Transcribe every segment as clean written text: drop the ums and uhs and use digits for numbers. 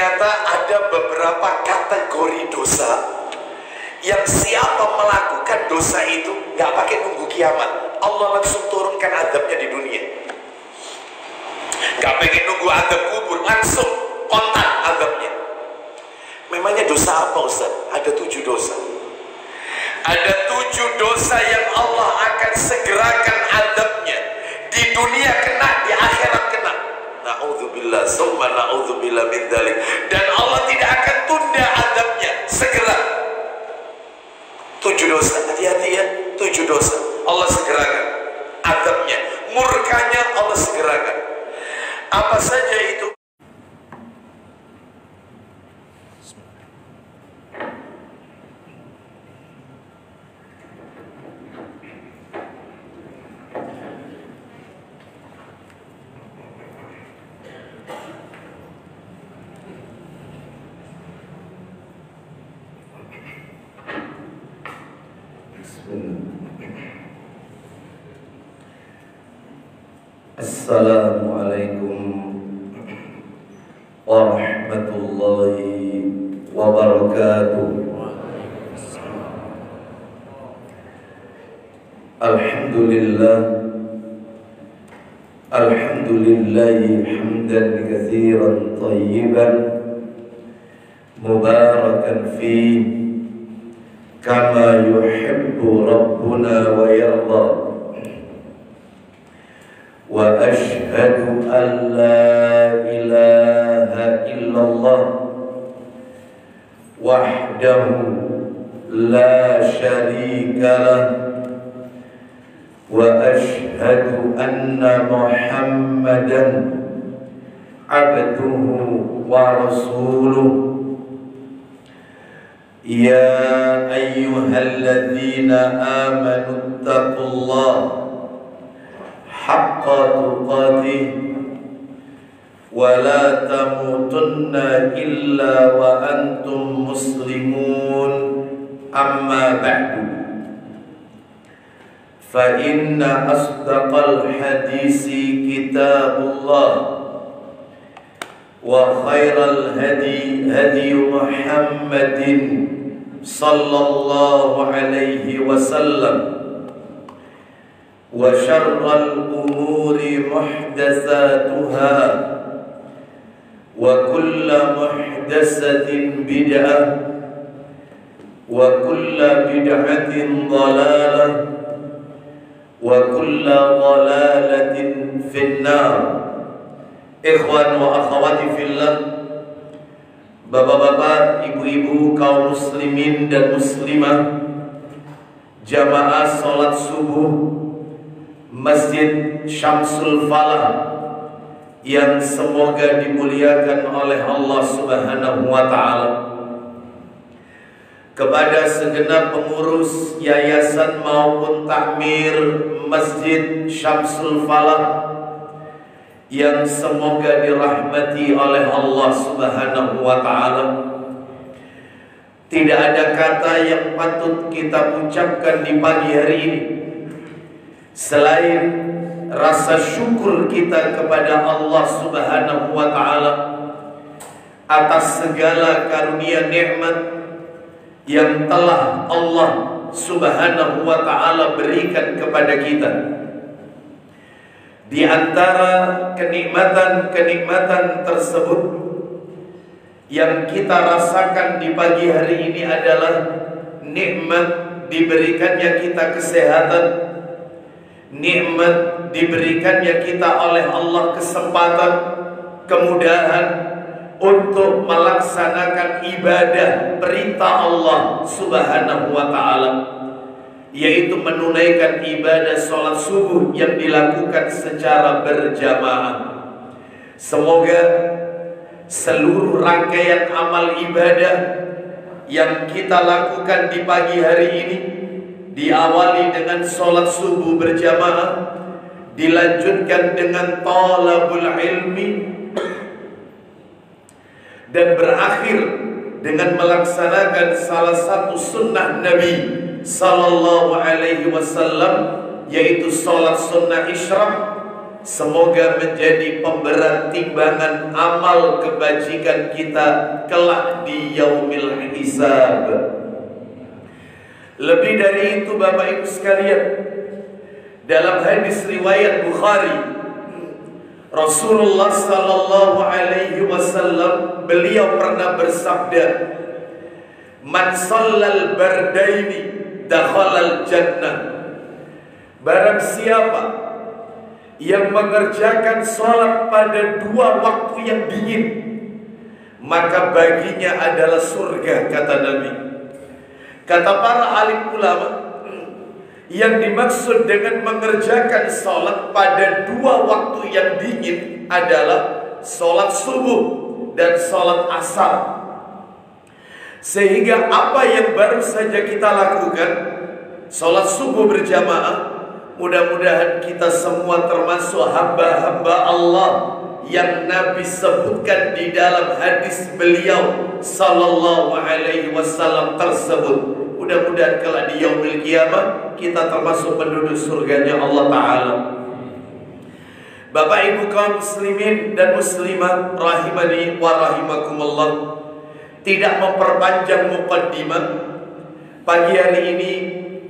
ternyata ada beberapa kategori dosa yang siapa melakukan dosa itu nggak pakai nunggu kiamat, Allah langsung turunkan azabnya di dunia. Nggak pengen nunggu azab kubur, langsung kontak azabnya. Memangnya dosa apa Ustaz? Ada 7 dosa. Ada 7 dosa yang Allah akan segerakan azabnya. Di dunia kena, di akhirat kena. Na'udzubillah, summa na'udzubillah min dzalik. Dan Allah tidak akan tunda azabnya, segera. 7 dosa, hati-hati ya. 7 dosa Allah segerakan azabnya, murkanya Allah segerakan. Apa saja itu? Assalamualaikum warahmatullahi wabarakatuh. Alhamdulillah, alhamdulillahi hamdan katsiran thayyiban mubarakan fi kama yuhibbu rabbuna wa yarda. Wa ashhadu an la ilaha illallah wahdahu la syarika lah, wa ashhadu anna Muhammadan abduhu wa rasuluh. Ya ayyuhalladzina amanu taqullaha haqqa tuqatih wa la tamutunna illa wa antum muslimun, amma ba'du. Fa inna asdaqal hadisi kitabullah wa khairal hadi hadi Muhammadin sallallahu alaihi wasallam, wa syarral umuri muhdatsatuha wa kullu muhdatsatin bid'ah wa kullu bid'atin dhalalah wa kullu dhalalatin finnar. Ikhwan wa akhwati fillah, bapak-bapak, ibu-ibu, kaum muslimin dan muslimah, jamaah salat subuh Masjid Syamsul Falah yang semoga dimuliakan oleh Allah Subhanahu wa ta'ala. Kepada segenap pengurus yayasan maupun takmir Masjid Syamsul Falah yang semoga dirahmati oleh Allah Subhanahu wa ta'ala. Tidak ada kata yang patut kita ucapkan di pagi hari ini selain rasa syukur kita kepada Allah Subhanahu wa ta'ala atas segala karunia nikmat yang telah Allah Subhanahu wa ta'ala berikan kepada kita. Di antara kenikmatan-kenikmatan tersebut yang kita rasakan di pagi hari ini adalah nikmat diberikannya kita kesehatan, nikmat diberikannya kita oleh Allah kesempatan, kemudahan untuk melaksanakan ibadah perintah Allah Subhanahu wa ta'ala, yaitu menunaikan ibadah sholat subuh yang dilakukan secara berjamaah. Semoga seluruh rangkaian amal ibadah yang kita lakukan di pagi hari ini diawali dengan sholat subuh berjamaah, dilanjutkan dengan talabul ilmi, dan berakhir dengan melaksanakan salah satu sunnah Nabi Sallallahu Alaihi Wasallam, yaitu sholat sunnah isyraq, semoga menjadi pemberat timbangan amal kebajikan kita kelak di yaumil hisab. Lebih dari itu Bapak Ibu sekalian, dalam hadis riwayat Bukhari, Rasulullah sallallahu alaihi wasallam beliau pernah bersabda, "Man shallal bardaini dakhalal jannah." Barang siapa yang mengerjakan sholat pada 2 waktu yang dingin, maka baginya adalah surga, kata Nabi. Kata para alim ulama, yang dimaksud dengan mengerjakan sholat pada 2 waktu yang dingin adalah sholat subuh dan sholat asar. Sehingga apa yang baru saja kita lakukan, sholat subuh berjamaah, mudah-mudahan kita semua termasuk hamba-hamba Allah yang Nabi sebutkan di dalam hadis beliau sallallahu alaihi wasallam tersebut. Mudah-mudahan kalau di yaumil qiyamah kita termasuk penduduk surganya Allah Ta'ala. Bapak Ibu kaum muslimin dan muslimat rahimani wa rahimakumullah, tidak memperpanjang muqaddimah, pagi hari ini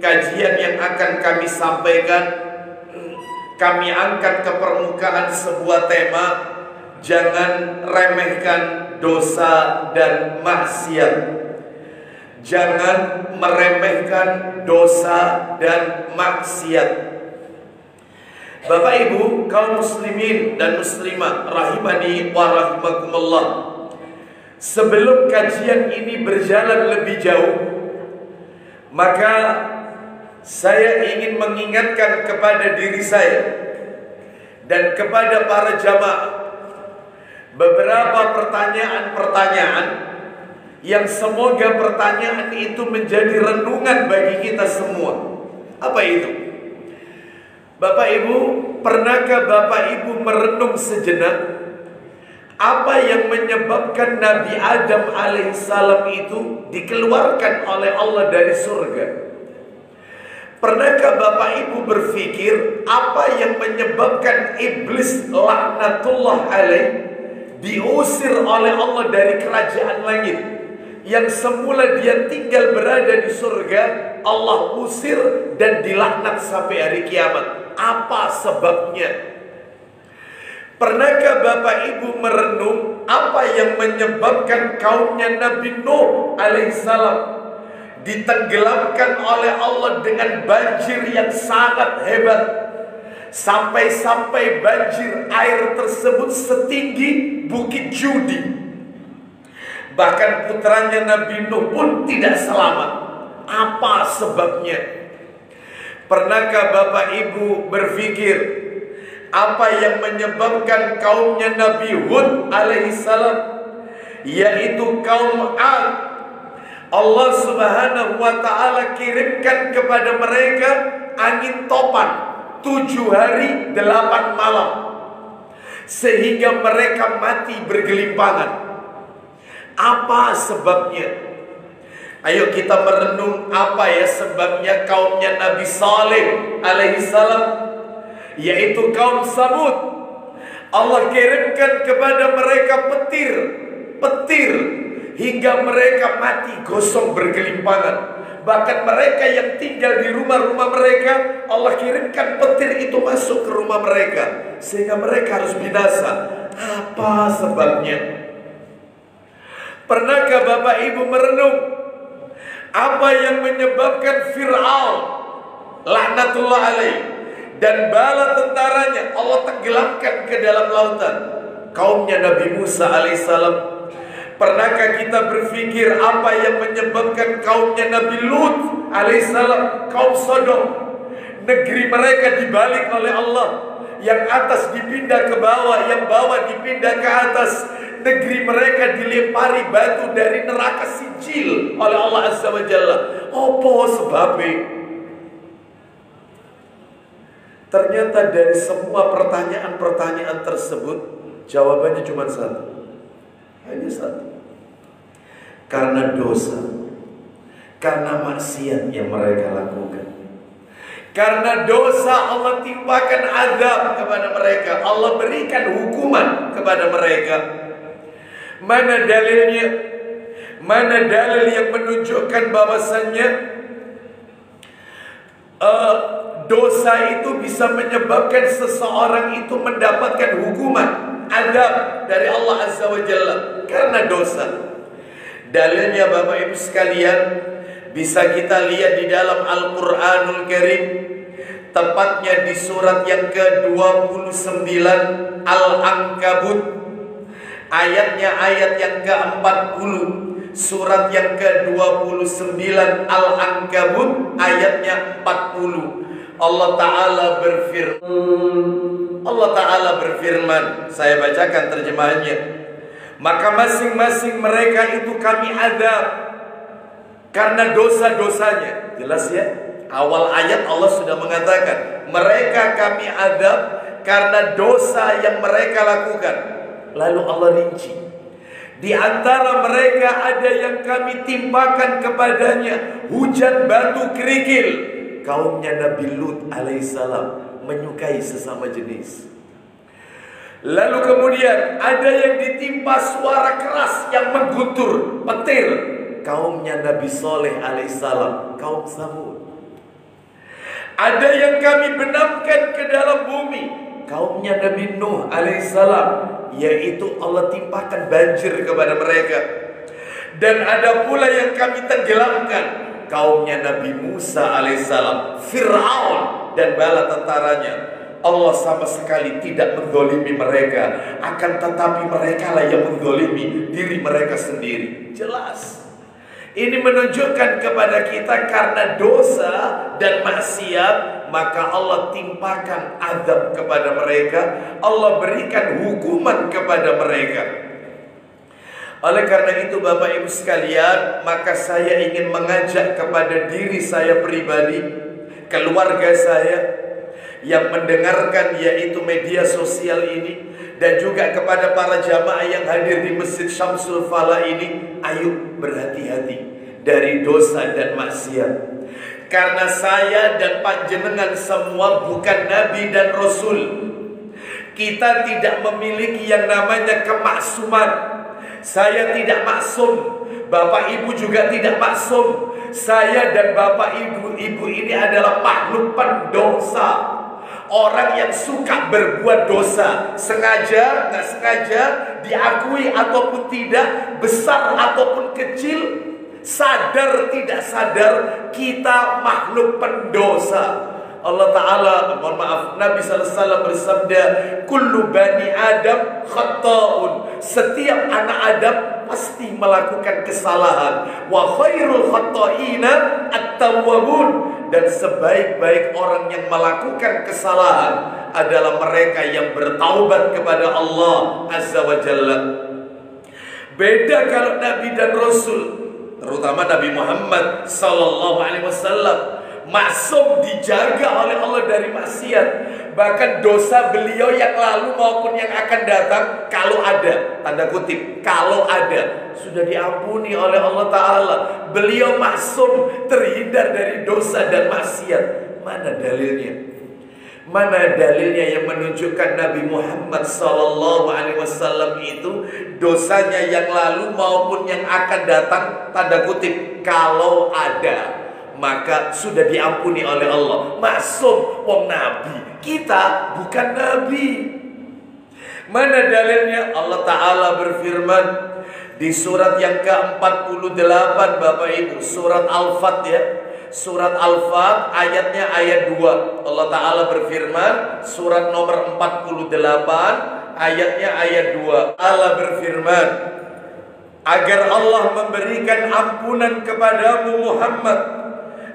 kajian yang akan kami sampaikan, kami angkat ke permukaan sebuah tema, jangan remehkan dosa dan maksiat. Jangan meremehkan dosa dan maksiat. Bapak Ibu kaum muslimin dan muslimat rahimani wa rahimakumullah, sebelum kajian ini berjalan lebih jauh, maka saya ingin mengingatkan kepada diri saya dan kepada para jamaah beberapa pertanyaan-pertanyaan yang semoga pertanyaan itu menjadi renungan bagi kita semua. Apa itu? Bapak Ibu, pernahkah Bapak Ibu merenung sejenak apa yang menyebabkan Nabi Adam alaihissalam itu dikeluarkan oleh Allah dari surga? Pernahkah Bapak Ibu berpikir apa yang menyebabkan iblis laknatullah alaih diusir oleh Allah dari kerajaan langit? Yang semula dia tinggal berada di surga, Allah usir dan dilaknat sampai hari kiamat. Apa sebabnya? Pernahkah Bapak Ibu merenung apa yang menyebabkan kaumnya Nabi Nuh alaihissalam ditenggelamkan oleh Allah dengan banjir yang sangat hebat, sampai-sampai banjir air tersebut setinggi Bukit Judi? Bahkan putranya Nabi Nuh pun tidak selamat. Apa sebabnya? Pernahkah Bapak Ibu berpikir apa yang menyebabkan kaumnya Nabi Hud alaihissalam, yaitu kaum 'Ad, Allah subhanahu wa ta'ala kirimkan kepada mereka angin topan 7 hari 8 malam, sehingga mereka mati bergelimpangan. Apa sebabnya? Ayo kita merenung apa ya sebabnya kaumnya Nabi Saleh alaihissalam, yaitu kaum Samud. Allah kirimkan kepada mereka petir hingga mereka mati gosong bergelimpangan. Bahkan mereka yang tinggal di rumah-rumah mereka, Allah kirimkan petir itu masuk ke rumah mereka sehingga mereka harus binasa. Apa sebabnya? Pernahkah Bapak Ibu merenung apa yang menyebabkan Fir'aun laknatullah alaih dan bala tentaranya Allah tenggelamkan ke dalam lautan? Kaumnya Nabi Musa alaihissalam. Pernahkah kita berpikir apa yang menyebabkan kaumnya Nabi Lut alaihissalam, kaum Sodom? Negeri mereka dibalik oleh Allah, yang atas dipindah ke bawah, yang bawah dipindah ke atas. Negeri mereka dilempari batu dari neraka sijil oleh Allah Azza wa Jalla. Apa sebabnya? Ternyata dari semua pertanyaan-pertanyaan tersebut, jawabannya cuma satu. Hanya satu. Karena dosa, karena maksiat yang mereka lakukan, Karena dosa Allah timpakan azab kepada mereka, Allah berikan hukuman kepada mereka. Mana dalilnya? Mana dalil yang menunjukkan bahwasannya dosa itu bisa menyebabkan seseorang itu mendapatkan hukuman azab dari Allah Azza wa Jalla karena dosa? Dalilnya Bapak Ibu sekalian bisa kita lihat di dalam Al-Quranul Karim, tepatnya di surat yang ke-29 Al-Ankabut, ayatnya ayat yang ke-40. Surat yang ke-29 Al-Ankabut ayatnya 40. Allah Ta'ala berfirman, saya bacakan terjemahannya. Maka masing-masing mereka itu kami azab karena dosa-dosanya. Jelas ya? Awal ayat Allah sudah mengatakan mereka kami azab karena dosa yang mereka lakukan. Lalu Allah rinci, di antara mereka ada yang kami timpakan kepadanya hujan batu kerikil. Kaumnya Nabi Lut alaihissalam menyukai sesama jenis. Lalu kemudian ada yang ditimpa suara keras yang mengguntur, petir. Kaumnya Nabi Soleh alaihissalam, kaum Samud. Ada yang kami benamkan ke dalam bumi, kaumnya Nabi Nuh alaihissalam, yaitu Allah timpakan banjir kepada mereka. Dan ada pula yang kami tenggelamkan, kaumnya Nabi Musa alaihissalam, Fir'aun dan bala tentaranya. Allah sama sekali tidak menzalimi mereka, akan tetapi mereka lah yang menzalimi diri mereka sendiri. Jelas. Ini menunjukkan kepada kita karena dosa dan maksiat, maka Allah timpakan azab kepada mereka, Allah berikan hukuman kepada mereka. Oleh karena itu Bapak Ibu sekalian, maka saya ingin mengajak kepada diri saya pribadi, keluarga saya yang mendengarkan yaitu media sosial ini, dan juga kepada para jamaah yang hadir di Masjid Syamsul Falah ini, ayo berhati-hati dari dosa dan maksiat. Karena saya dan panjenengan semua bukan Nabi dan Rasul. Kita tidak memiliki yang namanya kemaksuman. Saya tidak maksum, Bapak Ibu juga tidak maksum. Saya dan Bapak Ibu ini adalah makhluk pendosa. Orang yang suka berbuat dosa, sengaja, nggak sengaja, diakui ataupun tidak, besar ataupun kecil, sadar tidak sadar, kita makhluk pendosa. Allah Ta'ala, mohon maaf, Nabi SAW bersabda, kullu bani Adam khata'un. Setiap anak Adam pasti melakukan kesalahan. Wa khairul khata'ina at-tawwabun. Dan sebaik-baik orang yang melakukan kesalahan adalah mereka yang bertaubat kepada Allah Azza wa Jalla. Beda kalau Nabi dan Rasul, terutama Nabi Muhammad Sallallahu Alaihi Wasallam, maksum, dijaga oleh Allah dari maksiat. Bahkan dosa beliau yang lalu maupun yang akan datang, kalau ada, tanda kutip, kalau ada, sudah diampuni oleh Allah Ta'ala. Beliau maksum, terhindar dari dosa dan maksiat. Mana dalilnya? Mana dalilnya yang menunjukkan Nabi Muhammad Sallallahu Alaihi Wasallam itu dosanya yang lalu maupun yang akan datang, tanda kutip, kalau ada, maka sudah diampuni oleh Allah. Maksum, wong Nabi, kita bukan Nabi. Mana dalilnya? Allah Ta'ala berfirman di surat yang ke-48 Bapak Ibu, surat Al-Fat ya, surat Al-Fat ayatnya ayat 2. Allah Ta'ala berfirman, surat nomor 48 ayatnya ayat 2. Allah berfirman, agar Allah memberikan ampunan kepadamu Muhammad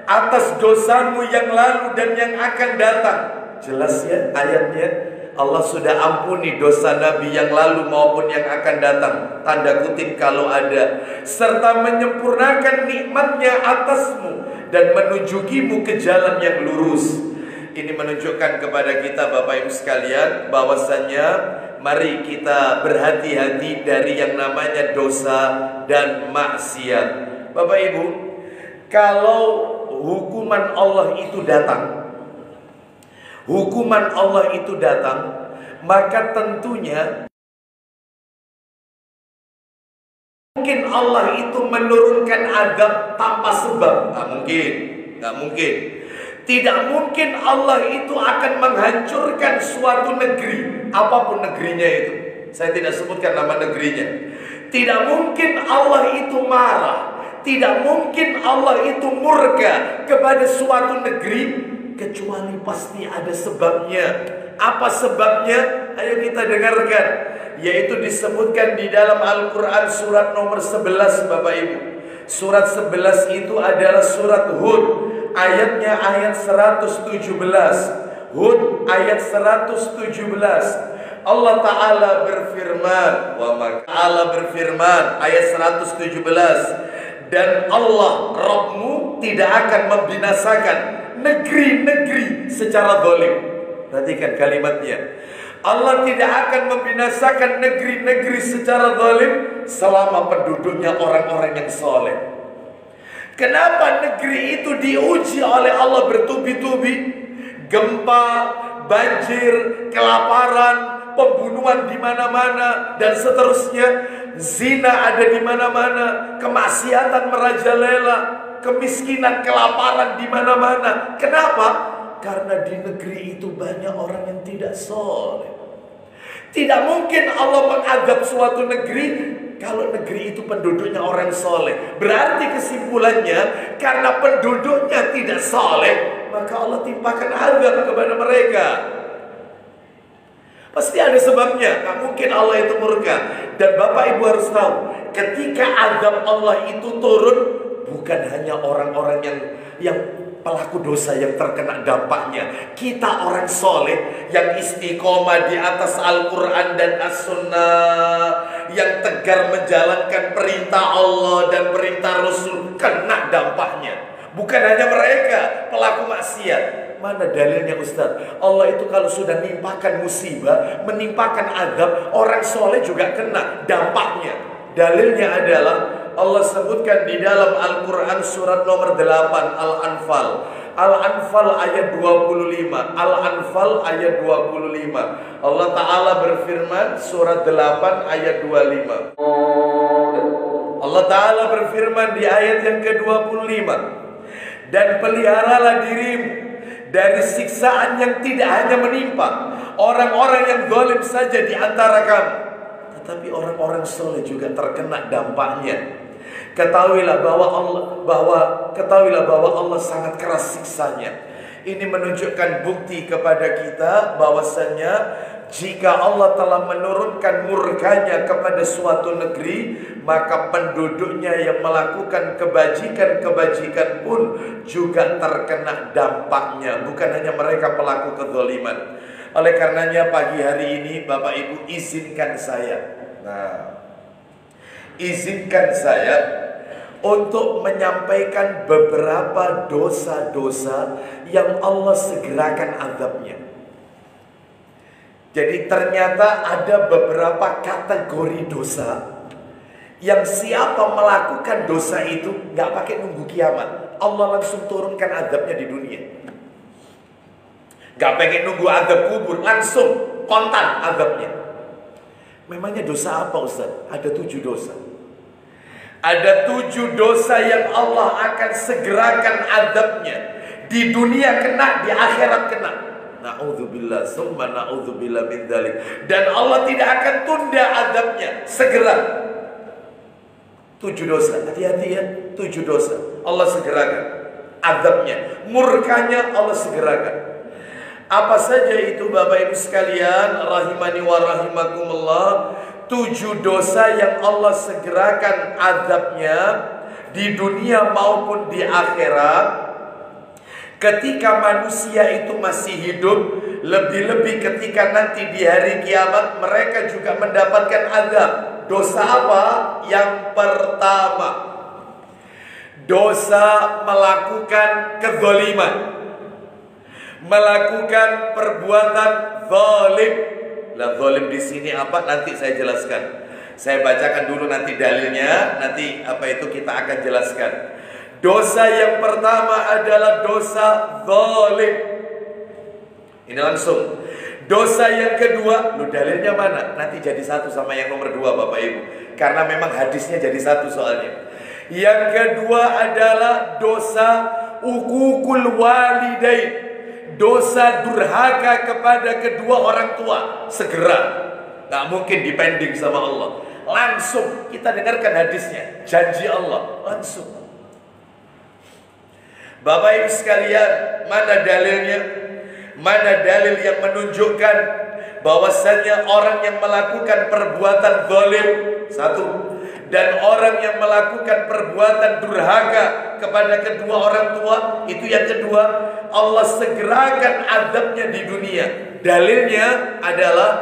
atas dosamu yang lalu dan yang akan datang. Jelas ya ayatnya. Allah sudah ampuni dosa Nabi yang lalu maupun yang akan datang, tanda kutip kalau ada, serta menyempurnakan nikmatnya atasmu dan menunjukimu ke jalan yang lurus. Ini menunjukkan kepada kita Bapak Ibu sekalian bahwasannya mari kita berhati-hati dari yang namanya dosa dan maksiat. Bapak Ibu, kalau hukuman Allah itu datang, hukuman Allah itu datang, maka tentunya mungkin Allah itu menurunkan azab tanpa sebab. Nggak mungkin, nggak mungkin. Tidak mungkin Allah itu akan menghancurkan suatu negeri, apapun negerinya itu. Saya tidak sebutkan nama negerinya. Tidak mungkin Allah itu marah, tidak mungkin Allah itu murka kepada suatu negeri, kecuali pasti ada sebabnya. Apa sebabnya? Ayo kita dengarkan. Yaitu disebutkan di dalam Al-Quran surat nomor 11, Bapak Ibu. Surat 11 itu adalah surat Hud. Ayatnya ayat 117. Hud ayat 117. Allah Ta'ala berfirman, ayat 117, dan Allah Rabbmu tidak akan membinasakan negeri-negeri secara zalim. Perhatikan kalimatnya. Allah tidak akan membinasakan negeri-negeri secara zalim selama penduduknya orang-orang yang soleh. Kenapa negeri itu diuji oleh Allah bertubi-tubi? Gempa, banjir, kelaparan, pembunuhan di mana-mana, dan seterusnya. Zina ada di mana-mana, kemaksiatan merajalela, kemiskinan, kelaparan di mana-mana. Kenapa? Karena di negeri itu banyak orang yang tidak soleh. Tidak mungkin Allah mengadab suatu negeri kalau negeri itu penduduknya orang soleh. Berarti kesimpulannya, karena penduduknya tidak soleh, maka Allah timpakan azab kepada mereka. Pasti ada sebabnya. Gak mungkin Allah itu murka. Dan Bapak Ibu harus tahu, ketika azab Allah itu turun, bukan hanya orang-orang yang pelaku dosa yang terkena dampaknya. Kita orang soleh yang istiqomah di atas Al-Quran dan As-Sunnah, yang tegar menjalankan perintah Allah dan perintah Rasul, kena dampaknya. Bukan hanya mereka pelaku maksiat. Mana dalilnya Ustaz? Allah itu kalau sudah menimpakan musibah, menimpakan azab, orang soleh juga kena dampaknya. Dalilnya adalah Allah sebutkan di dalam Al-Quran surat nomor 8 Al-Anfal. Al-Anfal ayat 25. Al-Anfal ayat 25. Allah Ta'ala berfirman surat 8 ayat 25. Allah Ta'ala berfirman di ayat yang ke-25. Dan peliharalah dirimu dari siksaan yang tidak hanya menimpa orang-orang yang zalim saja di antara kamu, tetapi orang-orang soleh juga terkena dampaknya. Ketahuilah bahwa Allah sangat keras siksanya. Ini menunjukkan bukti kepada kita bahwasanya jika Allah telah menurunkan murkanya kepada suatu negeri, maka penduduknya yang melakukan kebajikan-kebajikan pun juga terkena dampaknya. Bukan hanya mereka pelaku kezaliman. Oleh karenanya pagi hari ini Bapak Ibu izinkan saya untuk menyampaikan beberapa dosa-dosa yang Allah segerakan azabnya. Jadi ternyata ada beberapa kategori dosa yang siapa melakukan dosa itu gak pakai nunggu kiamat, Allah langsung turunkan azabnya di dunia. Gak pengen nunggu azab kubur, langsung kontan azabnya. Memangnya dosa apa Ustaz? Ada 7 dosa. Ada 7 dosa yang Allah akan segerakan azabnya. Di dunia kena, di akhirat kena. Na'udzubillah, summa na'udzubillah min dzalik. Dan Allah tidak akan tunda azabnya, segera. 7 dosa, hati-hati ya, 7 dosa Allah segerakan azabnya, murkanya Allah segerakan. Apa saja itu Bapak Ibu sekalian, rahimani wa rahimakumullah? 7 dosa yang Allah segerakan azabnya di dunia maupun di akhirat ketika manusia itu masih hidup, lebih-lebih ketika nanti di hari kiamat mereka juga mendapatkan azab. Dosa apa? Yang pertama, dosa melakukan kezaliman, melakukan perbuatan zalim. Lah zalim di sini apa? Nanti saya jelaskan. Saya bacakan dulu nanti dalilnya, nanti kita akan jelaskan. Dosa yang pertama adalah dosa zalim. Ini langsung. Dosa yang kedua, lu dalilnya mana? Nanti jadi satu sama yang nomor 2 Bapak Ibu. Karena memang hadisnya jadi satu soalnya. Yang kedua adalah dosa uququl walidain. Dosa durhaka kepada kedua orang tua. Segera. Gak mungkin dipending sama Allah. Langsung kita dengarkan hadisnya. Janji Allah. Langsung. Bapak Ibu sekalian, mana dalilnya? Mana dalil yang menunjukkan bahwasannya orang yang melakukan perbuatan zalim, satu, dan orang yang melakukan perbuatan durhaka kepada kedua orang tua, itu yang kedua, Allah segerakan azabnya di dunia. Dalilnya adalah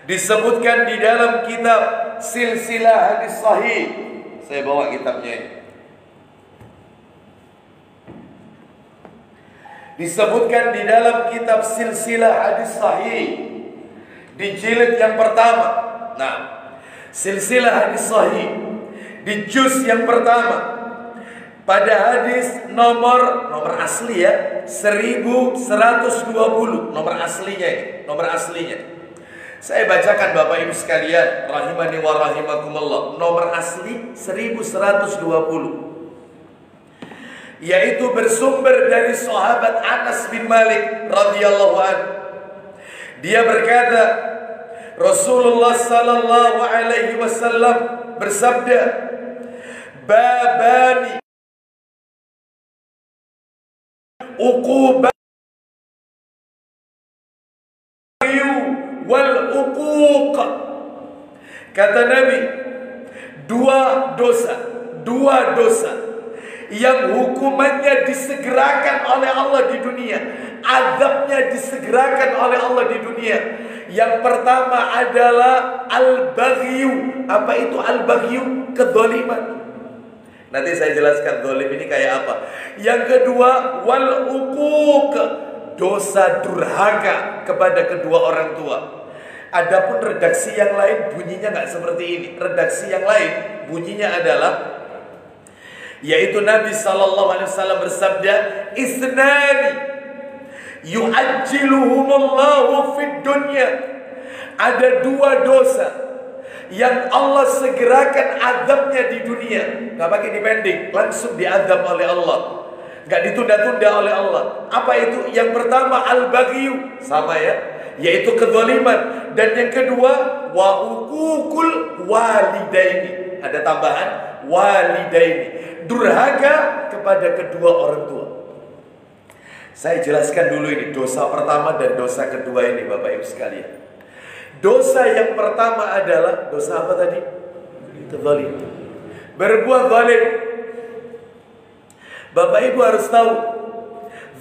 disebutkan di dalam kitab Silsilah Hadis Sahih. Saya bawa kitabnya ini. Disebutkan di dalam kitab Silsilah Hadis Sahih di jilid yang pertama. Nah, Silsilah Hadis Sahih di juz yang pertama, pada hadis nomor asli ya 1120, nomor aslinya ini, nomor aslinya. Saya bacakan Bapak Ibu sekalian, rahimani wa rahimakumullah. Nomor asli 1120. Yaitu bersumber dari sahabat Anas bin Malik radhiyallahu anhu. Dia berkata, Rasulullah sallallahu alaihi wasallam bersabda, babani uquba wal uquq. Kata Nabi, dua dosa yang hukumannya disegerakan oleh Allah di dunia, azabnya disegerakan oleh Allah di dunia. Yang pertama adalah al-baghyu. Apa itu al-baghyu? Kedzaliman. Nanti saya jelaskan zalim ini kayak apa. Yang kedua, wal uquq, dosa durhaka kepada kedua orang tua. Adapun redaksi yang lain bunyinya nggak seperti ini. Redaksi yang lain bunyinya adalah, yaitu Nabi SAW bersabda, isnani yu'ajjiluhumullahu fid dunya. Ada dua dosa yang Allah segerakan azabnya di dunia. Gak pakai dipending, langsung diazab oleh Allah, gak ditunda-tunda oleh Allah. Apa itu? Yang pertama al-baghyu, sama ya, yaitu kezaliman. Dan yang kedua wa uququl walidaini, ada tambahan walidaini, durhaka kepada kedua orang tua. Saya jelaskan dulu ini dosa pertama dan dosa kedua ini Bapak Ibu sekalian. Dosa yang pertama adalah dosa apa tadi? Kezaliman. Berbuat zalim. Bapak Ibu harus tahu,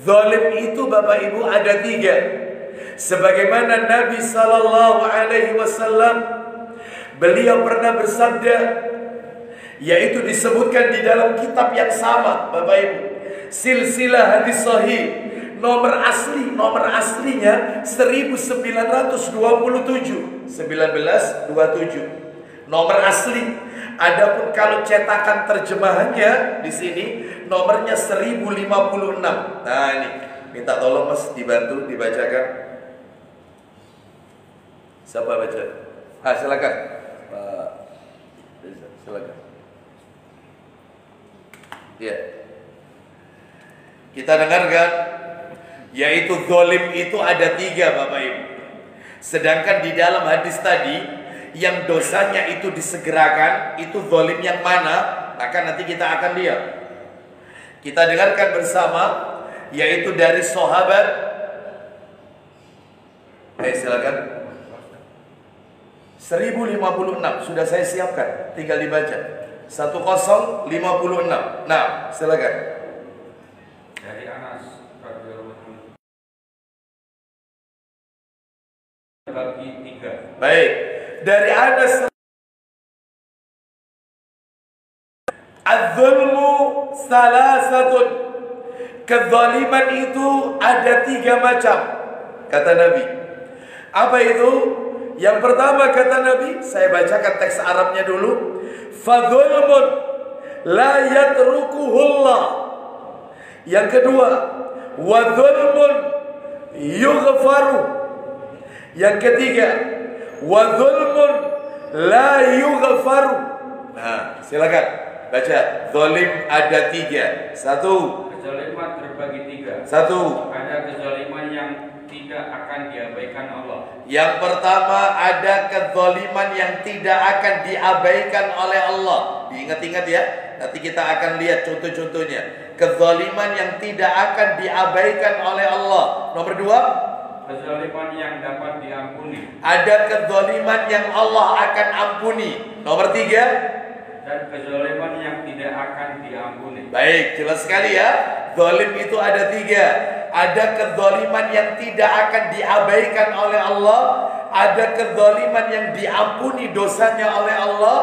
zalim itu Bapak Ibu ada 3. Sebagaimana Nabi sallallahu alaihi wasallam beliau pernah bersabda, yaitu disebutkan di dalam kitab yang sama Bapak Ibu, Silsilah Hadis Sahih, nomor aslinya 1927, nomor asli. Adapun kalau cetakan terjemahannya di sini nomornya 1056. Nah ini, minta tolong Mas dibantu dibacakan. Siapa baca? Silakan. Silakan. Ya. Kita dengarkan, yaitu zalim itu ada 3 Bapak Ibu. Sedangkan di dalam hadis tadi, yang dosanya itu disegerakan, itu zalim yang mana? Maka nanti kita akan lihat. Kita dengarkan bersama, yaitu dari sahabat. Silakan. 1056 sudah saya siapkan, tinggal dibaca. 1056. Nah, silakan. Dari Anas bagi 3. Baik, dari Anas, az-zulmu salasatun. Kezaliman itu ada 3 macam, kata Nabi. Apa itu? Yang pertama kata Nabi, saya bacakan teks Arabnya dulu. Fadzulmun la yatrukuhullah. Yang kedua, wa dzulmun yughfaru. Yang ketiga, wa dzulmun la yughfaru. Nah, silakan baca. Zalim ada 3. 1. Kezaliman terbagi 3. 1. Ada kezaliman yang tidak akan diabaikan Allah. Yang pertama, ada kezaliman yang tidak akan diabaikan oleh Allah. Diingat-ingat ya. Nanti kita akan lihat contoh-contohnya. Kezaliman yang tidak akan diabaikan oleh Allah. Nomor 2, kezaliman yang dapat diampuni. ada kezaliman yang Allah akan ampuni. Nomor 3, Dan kezaliman yang tidak akan diampuni. baik, jelas sekali ya. Zalim itu ada 3. Ada kezaliman yang tidak akan diabaikan oleh Allah. Ada kezaliman yang diampuni dosanya oleh Allah.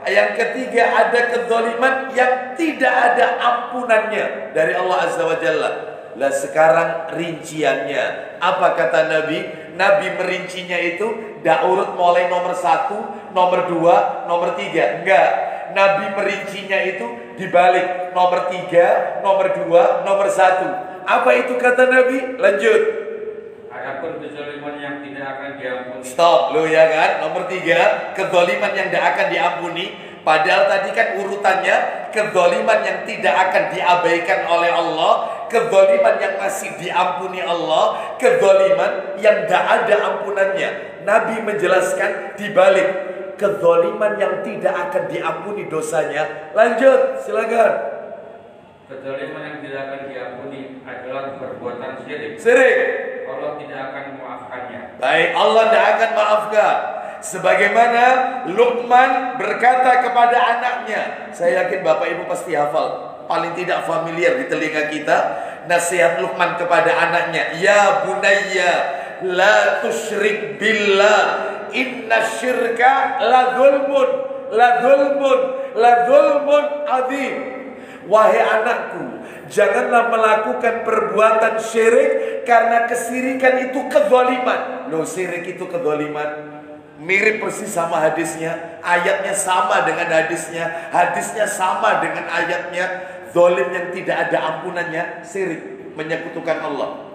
Yang ketiga, ada kezaliman yang tidak ada ampunannya dari Allah Azza wa Jalla. Lah sekarang rinciannya. Apa kata Nabi? Nabi merincinya itu urut mulai nomor 1, nomor 2, nomor 3. Enggak. Nabi merincinya itu dibalik. Nomor 3, nomor 2, nomor 1. Apa itu kata Nabi? Lanjut. Adapun kezaliman yang tidak akan diampuni. Stop lo ya kan. Nomor 3, kezaliman yang tidak akan diampuni. Padahal tadi kan urutannya kezaliman yang tidak akan diabaikan oleh Allah, kezaliman yang masih diampuni Allah, kezaliman yang tidak ada ampunannya. Nabi menjelaskan dibalik, kezaliman yang tidak akan diampuni dosanya. Lanjut, silakan. Kezaliman yang tidak akan diampuni adalah perbuatan syirik. Syirik. Allah tidak akan memaafkannya. Baik, Allah tidak akan maafkan. Sebagaimana Luqman berkata kepada anaknya. Saya yakin Bapak Ibu pasti hafal, paling tidak familiar di telinga kita. Nasihat Luqman kepada anaknya, ya bunayya la tusyrik billah, inna syirka la zulmun, la zulmun, la zulmun azim. Wahai anakku, janganlah melakukan perbuatan syirik, karena kesirikan itu kezaliman. Loh, syirik itu kezaliman. Mirip persis sama hadisnya. Ayatnya sama dengan hadisnya. Hadisnya sama dengan ayatnya. Zalim yang tidak ada ampunannya, syirik, menyekutukan Allah.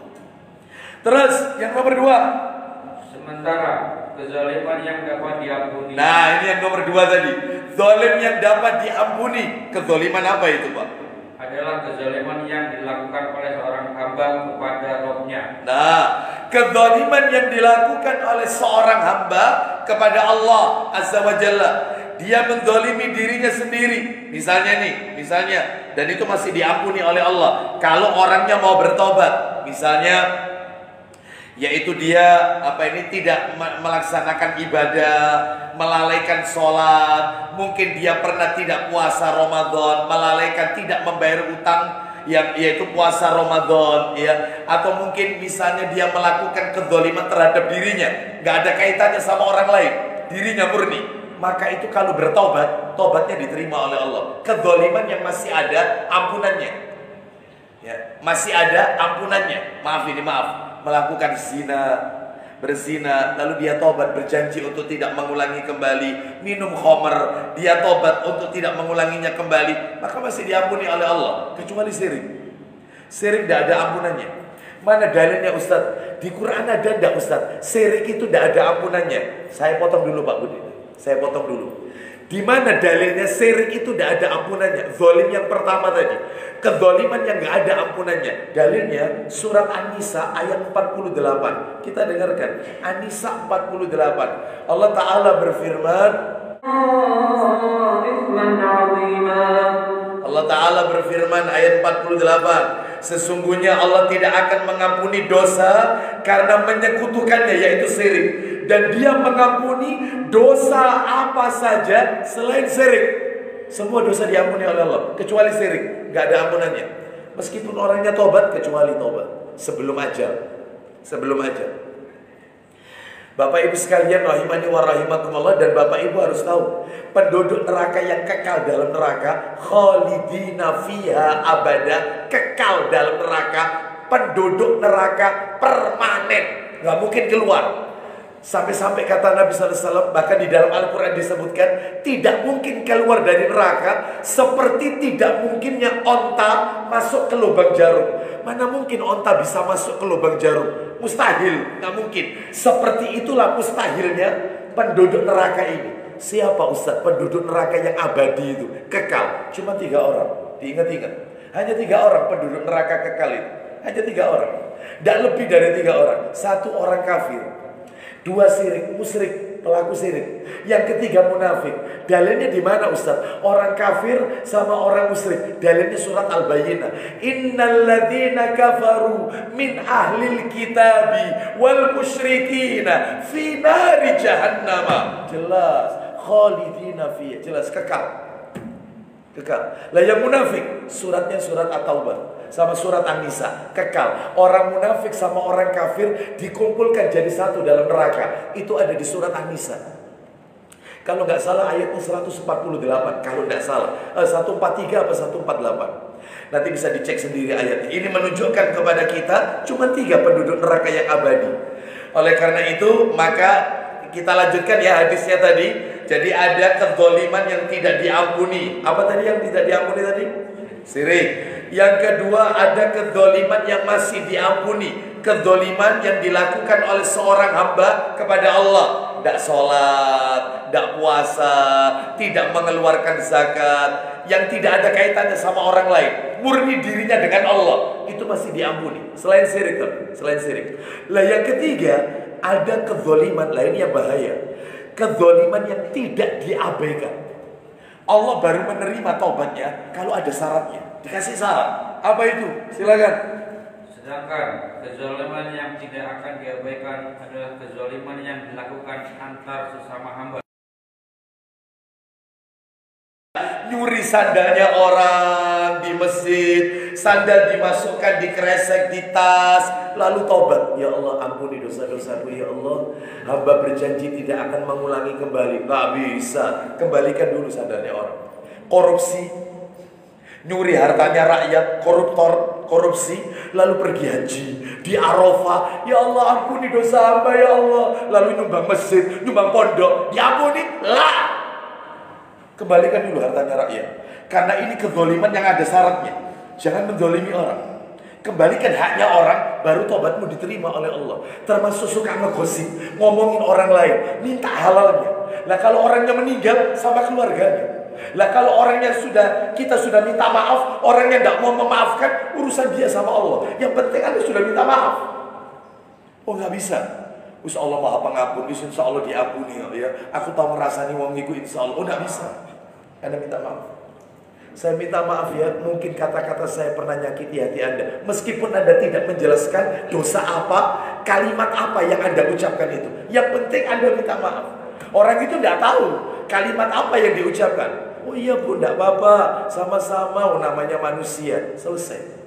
Terus yang nomor 2. Sementara kezaliman yang dapat diampuni. Nah, ini yang nomor 2 tadi. Zalim yang dapat diampuni. Kezaliman apa itu, Pak? Adalah kezaliman yang dilakukan oleh seorang hamba kepada Rabb-nya. Nah, kezaliman yang dilakukan oleh seorang hamba kepada Allah Azza wa Jalla. Dia menzalimi dirinya sendiri. Misalnya, dan itu masih diampuni oleh Allah. Kalau orangnya mau bertobat, misalnya, yaitu dia tidak melaksanakan ibadah, melalaikan sholat, mungkin dia pernah tidak puasa Ramadan, melalaikan tidak membayar utang yaitu puasa Ramadan, ya, atau mungkin misalnya dia melakukan kezaliman terhadap dirinya, nggak ada kaitannya sama orang lain, dirinya murni, maka itu kalau bertobat, tobatnya diterima oleh Allah. Kezaliman yang masih ada ampunannya, ya, masih ada ampunannya. Maaf, melakukan zina, berzina, lalu dia tobat, berjanji untuk tidak mengulangi kembali, minum khamr, dia tobat untuk tidak mengulanginya kembali, maka masih diampuni oleh Allah, kecuali syirik. Syirik tidak ada ampunannya. Mana dalilnya Ustaz? Di Quran ada tidak Ustaz? Syirik itu tidak ada ampunannya. Saya potong dulu Pak Budi. Di mana dalilnya syirik itu tidak ada ampunannya? Zalim yang pertama tadi, kezaliman yang nggak ada ampunannya. Dalilnya surat An-Nisa ayat 48. Kita dengarkan An-Nisa 48. Allah Ta'ala berfirman, Allah Ta'ala berfirman ayat 48, sesungguhnya Allah tidak akan mengampuni dosa karena menyekutukannya, yaitu syirik. Dan dia mengampuni dosa apa saja selain syirik. Semua dosa diampuni oleh Allah, kecuali syirik, gak ada ampunannya. Meskipun orangnya tobat, kecuali tobat sebelum ajal. Bapak Ibu sekalian rahimani wa rahimakumullah, dan Bapak Ibu harus tahu, penduduk neraka yang kekal dalam neraka, khalidina fiha abada, kekal dalam neraka, penduduk neraka permanen, gak mungkin keluar. Sampai-sampai kata Nabi SAW, bahkan di dalam Al-Quran disebutkan, tidak mungkin keluar dari neraka seperti tidak mungkinnya onta masuk ke lubang jarum. Mana mungkin onta bisa masuk ke lubang jarum? Mustahil, nggak mungkin. Seperti itulah mustahilnya penduduk neraka ini. Siapa Ustaz penduduk neraka yang abadi itu? Kekal. Cuma 3 orang. Diingat-ingat. Hanya 3 orang penduduk neraka kekal itu. Hanya 3 orang. Tidak lebih dari 3 orang. 1 orang kafir, 2 syirik, musyrik, pelaku syirik, yang ketiga munafik. Dalilnya di mana Ustaz? Orang kafir sama orang musyrik. Dalilnya surat Al-Bayyinah. Innal ladzina kafaru min ahlil kitabi wal musyrikina fi nari jahannam. Jelas, khalidina fiha. Jelas, kekal. Lah yang munafik, suratnya surat At-Taubah sama surat An-Nisa, kekal. Orang munafik sama orang kafir dikumpulkan jadi satu dalam neraka. Itu ada di surat An-Nisa. Kalau nggak salah ayatnya 148, kalau nggak salah 143 apa 148. Nanti bisa dicek sendiri ayatnya. Ini menunjukkan kepada kita cuma 3 penduduk neraka yang abadi. Oleh karena itu maka kita lanjutkan ya hadisnya tadi. Jadi ada kezaliman yang tidak diampuni. Apa tadi yang tidak diampuni tadi? Syirik. Yang kedua ada kezaliman yang masih diampuni. Kezaliman yang dilakukan oleh seorang hamba kepada Allah. Tidak sholat, tidak puasa, tidak mengeluarkan zakat, yang tidak ada kaitannya sama orang lain, murni dirinya dengan Allah, itu masih diampuni. Selain syirik, selain syirik. Lah yang ketiga ada kezaliman lain yang bahaya. Kezaliman yang tidak diabaikan. Allah baru menerima taubatnya kalau ada syaratnya. Dikasih syarat. Apa itu? Silakan. Sedangkan kezaliman yang tidak akan diabaikan adalah kezaliman yang dilakukan antar sesama hamba. Nyuri sandalnya orang di masjid, sandal dimasukkan di kresek, di tas, lalu tobat. Ya Allah, ampuni dosa-dosaku ya Allah. Hamba berjanji tidak akan mengulangi kembali. Nggak bisa. Kembalikan dulu sandalnya orang. Korupsi, nyuri hartanya rakyat, koruptor, korupsi, lalu pergi haji di Arafah. Ya Allah, ampuni dosa hamba ya Allah. Lalu nyumbang masjid, nyumbang pondok, diampuni lah. Kembalikan dulu hartanya rakyat. Karena ini kezaliman yang ada syaratnya. Jangan menzalimi orang. Kembalikan haknya orang, baru tobatmu diterima oleh Allah. Termasuk suka ngegosip, ngomongin orang lain, minta halalnya. Lah kalau orangnya meninggal sama keluarganya. Lah kalau orangnya kita sudah minta maaf, orangnya tidak mau memaafkan, urusan dia sama Allah. Yang penting Anda sudah minta maaf. Oh nggak bisa. Insya Allah maha pengampun, insya Allah diampuni ya. Aku tahu ngerasani wong iku insya Allah. Oh nggak bisa. Anda minta maaf. Saya minta maaf ya, mungkin kata-kata saya pernah nyakiti hati Anda. Meskipun Anda tidak menjelaskan dosa apa, kalimat apa yang Anda ucapkan itu. Yang penting Anda minta maaf. Orang itu tidak tahu kalimat apa yang diucapkan. Oh iya Bu, tidak apa-apa, sama-sama, namanya manusia. Selesai.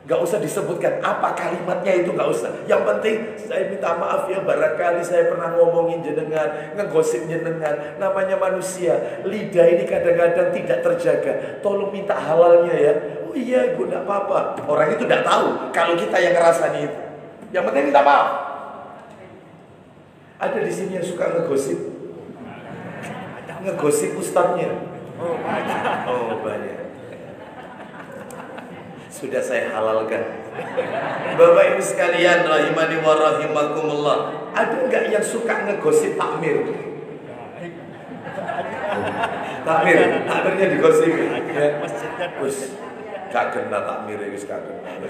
Gak usah disebutkan apa kalimatnya itu, gak usah. Yang penting saya minta maaf ya, barangkali saya pernah ngomongin jenengan, ngegosip jenengan. Namanya manusia, lidah ini kadang-kadang tidak terjaga. Tolong minta halalnya ya. Oh iya Ibu, gak apa-apa. Orang itu gak tahu kalau kita yang ngerasani itu. Yang penting minta maaf. Ada di sini yang suka ngegosip? Ngegosip ustadznya? Oh banyak. Sudah saya halalkan. Bapak Ibu sekalian rahimani wa rahimakumullah. Ada enggak yang suka ngegosip takmir? Takmirnya digosipin ya. Wis gak kena takmir wis gak kena.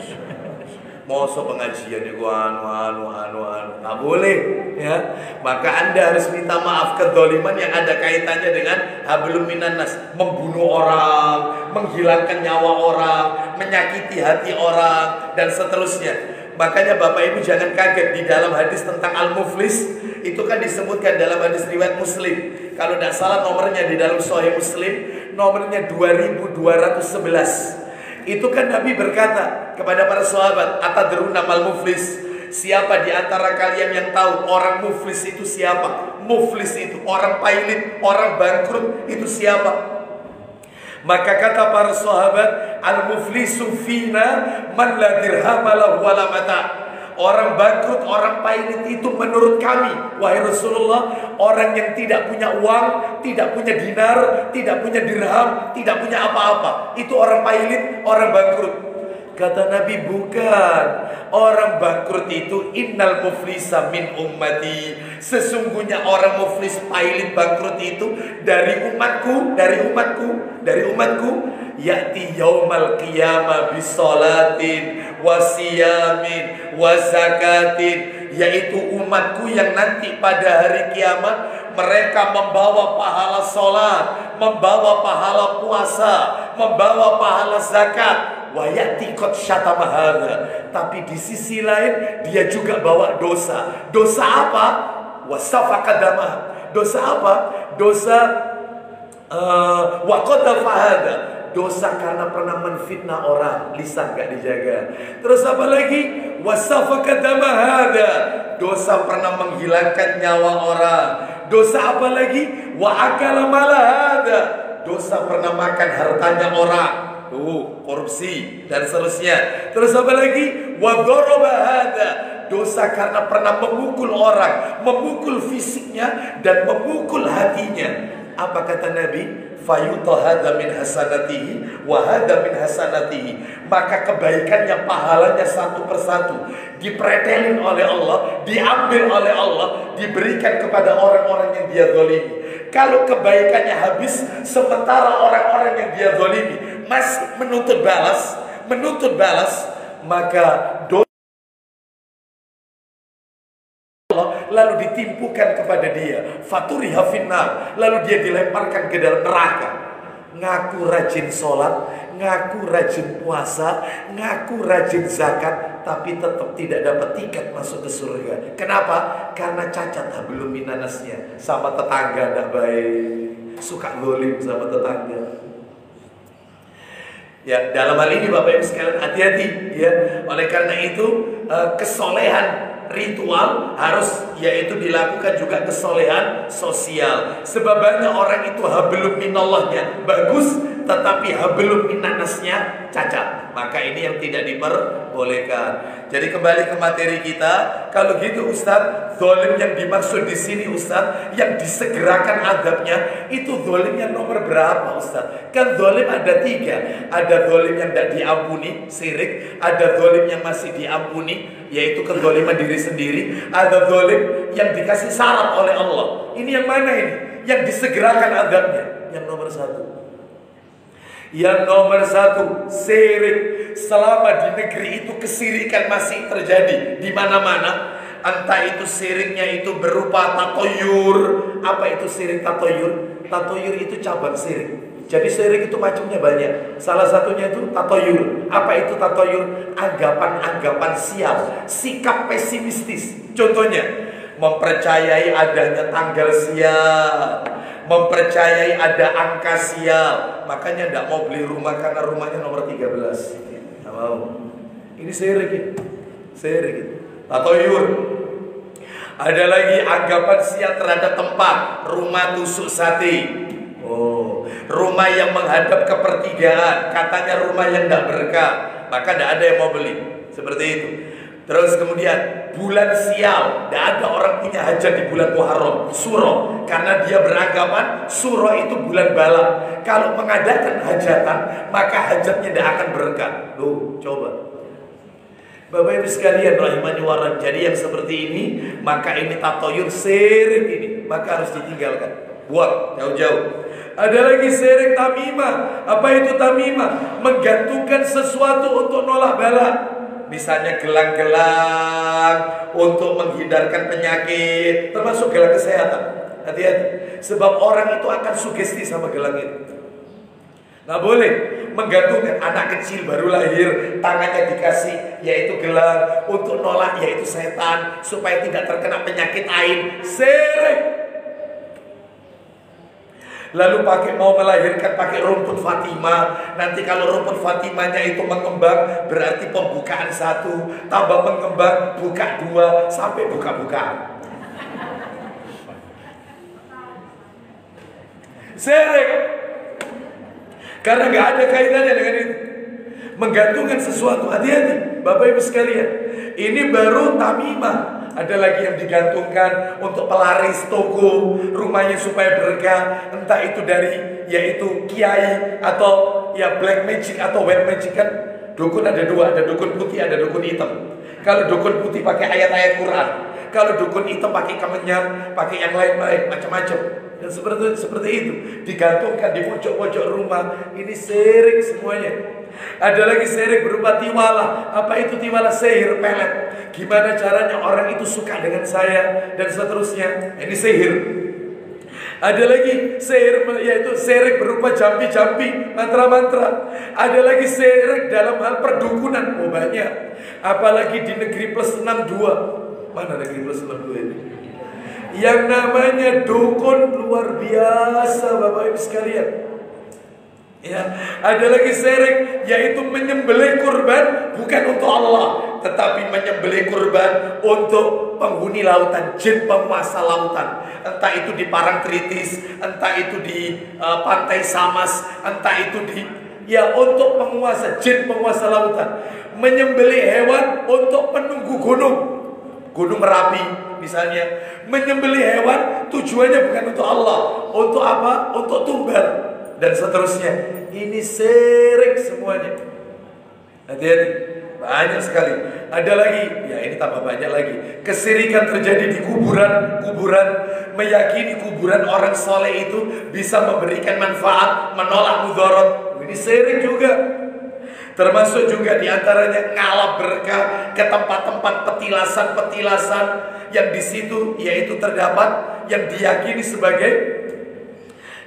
Mosok pengajian itu anu. Nggak boleh ya. Maka Anda harus minta maaf kezaliman yang ada kaitannya dengan hablum minan nas, membunuh orang, menghilangkan nyawa orang, menyakiti hati orang dan seterusnya. Makanya Bapak Ibu jangan kaget di dalam hadis tentang al-muflis itu kan disebutkan dalam hadis riwayat Muslim. Kalau tidak salah nomornya di dalam Sahih Muslim nomornya 2211. Itu kan Nabi berkata kepada para sahabat, atadruna mal muflis? Siapa di antara kalian yang tahu orang muflis itu siapa? Muflis itu orang pailit, orang bangkrut itu siapa? Maka kata para sahabat, al-muflisu fina man la dirham lahu wa la mata. Orang bangkrut, orang pailit itu menurut kami, wahai Rasulullah, orang yang tidak punya uang, tidak punya dinar, tidak punya dirham, tidak punya apa-apa. Itu orang pailit, orang bangkrut. Kata Nabi, bukan. Orang bangkrut itu innal muflisa min ummati. Sesungguhnya orang muflis pailit bangkrut itu dari umatku, ya'ti yaumal qiyamah bisolatin wasiyamin wazakatin, yaitu umatku yang nanti pada hari kiamat mereka membawa pahala sholat, membawa pahala puasa, membawa pahala zakat. Wayati qad syatama hadza, tapi di sisi lain dia juga bawa dosa. Dosa apa? Wasafaqa damah. Dosa apa? Dosa wa qadhafa hadza. Dosa karena pernah menfitnah orang, lisan gak dijaga. Terus apa lagi? Wasafaqa damah hadza. Dosa pernah menghilangkan nyawa orang. Dosa apa lagi? Wa akala mala hadza. Dosa pernah makan hartanya orang. Korupsi dan seterusnya. Terus apa lagi? Wa daraba hadza. Dosa karena pernah memukul orang, memukul fisiknya dan memukul hatinya. Apa kata Nabi? Fayuta hadza min hasanatihi wa hadza min hasanatihi. Maka kebaikannya, pahalanya satu persatu dipretelin oleh Allah, diambil oleh Allah, diberikan kepada orang-orang yang dia zalimi. Kalau kebaikannya habis, sementara orang-orang yang dia zalimi masih menuntut balas, maka dosa lalu ditimpukan kepada dia, faturiha finnar, lalu dia dilemparkan ke dalam neraka. Ngaku rajin sholat, ngaku rajin puasa, ngaku rajin zakat, tapi tetap tidak dapat tiket masuk ke surga. Kenapa? Karena cacat hablum minanasnya, sama tetangga tidak baik, suka golim sama tetangga. Ya, dalam hal ini Bapak Ibu sekalian hati-hati ya. Oleh karena itu kesolehan ritual harus yaitu dilakukan juga kesolehan sosial. Sebab banyak orang itu hablum minallahnya bagus, tetapi hablum minannasnya cacat. Maka ini yang tidak diperbolehkan. Jadi kembali ke materi kita. Kalau gitu Ustaz, zalim yang dimaksud di sini Ustaz, yang disegerakan azabnya itu zalim yang nomor berapa Ustaz? Kan zalim ada 3. Ada zalim yang tidak diampuni, syirik. Ada zalim yang masih diampuni, yaitu kezaliman diri sendiri. Ada zalim yang dikasih syarat oleh Allah. Ini yang mana ini? Yang disegerakan azabnya. Yang nomor 1. Yang nomor 1, syirik. Selama di negeri itu kesirikan masih terjadi di mana-mana. Entah itu syiriknya itu berupa tatoyur. Apa itu syirik tatoyur? Tatoyur itu cabang syirik. Jadi syirik itu macamnya banyak. Salah satunya itu tatoyur. Apa itu tatoyur? Anggapan-anggapan sial, sikap pesimistis. Contohnya, mempercayai adanya tanggal sial, mempercayai ada angka sial. Makanya tidak mau beli rumah karena rumahnya nomor 13. Tidak mau. Ini syirik ya. Syirik. Tatoyur. Ada lagi anggapan sial terhadap tempat, rumah tusuk sate. Rumah yang menghadap ke pertigaan, katanya rumah yang tidak berkah, maka tidak ada yang mau beli. Seperti itu. Terus kemudian bulan sial, tidak ada orang punya hajat di bulan Muharram, Suro, karena dia beranggapan Suro itu bulan bala. Kalau mengadakan hajatan, maka hajatnya tidak akan berkah. Coba. Bapak Ibu sekalian rahimani wa. Jadi yang seperti ini, maka ini tatoyur syirik ini, maka harus ditinggalkan. Buat jauh-jauh. Ada lagi syirik tamimah. Apa itu tamimah? Menggantungkan sesuatu untuk nolak bala. Misalnya gelang-gelang untuk menghindarkan penyakit, termasuk gelang kesehatan. Hati-hati. Sebab orang itu akan sugesti sama gelang itu. Nggak boleh menggantungkan anak kecil baru lahir, tangannya dikasih yaitu gelang untuk nolak yaitu setan, supaya tidak terkena penyakit ain. Syirik. Lalu mau melahirkan pakai rumput Fatimah. Nanti kalau rumput Fatimahnya itu mengembang, berarti pembukaan 1, tambah mengembang, buka 2, sampai buka-bukaan. Syirik. Karena nggak ada kaitannya dengan itu. Menggantungkan sesuatu. Hati-hati Bapak Ibu sekalian. Ini baru tamimah. Ada lagi yang digantungkan untuk pelaris toko rumahnya supaya berkah. Entah itu dari yaitu kiai atau ya black magic atau white magic kan. Dukun ada dua, ada dukun putih, ada dukun hitam. Kalau dukun putih pakai ayat-ayat Quran, kalau dukun hitam pakai kemenyan, pakai yang lain-lain, macam-macam. Dan seperti itu digantungkan di pojok-pojok rumah. Ini syirik semuanya. Ada lagi syirik berupa tiwala. Apa itu tiwala? Sihir pelet. Gimana caranya orang itu suka dengan saya dan seterusnya. Ini sihir. Ada lagi sihir, yaitu syirik berupa jampi-jampi, mantra-mantra. Ada lagi syirik dalam hal perdukunan. Oh banyak. Apalagi di negeri plus 62. Mana negeri plus 62 ini? Yang namanya dukun luar biasa, Bapak Ibu sekalian. Ya, ada lagi syirik, yaitu menyembelih kurban bukan untuk Allah, tetapi menyembelih kurban untuk penghuni lautan, jin penguasa lautan. Entah itu di Parangtritis, entah itu di Pantai Samas, entah itu di untuk penguasa, jin penguasa lautan. Menyembelih hewan untuk penunggu Gunung Merapi misalnya. Menyembelih hewan tujuannya bukan untuk Allah, untuk apa? Untuk tumbal dan seterusnya. Ini syirik semuanya. Hati-hati, banyak sekali. Ada lagi, ya ini tambah banyak lagi. Kesyirikan terjadi di kuburan, meyakini kuburan orang soleh itu bisa memberikan manfaat, menolak mudarat. Ini syirik juga. Termasuk juga diantaranya ngalap berkah ke tempat-tempat petilasan yang di situ yaitu terdapat yang diyakini sebagai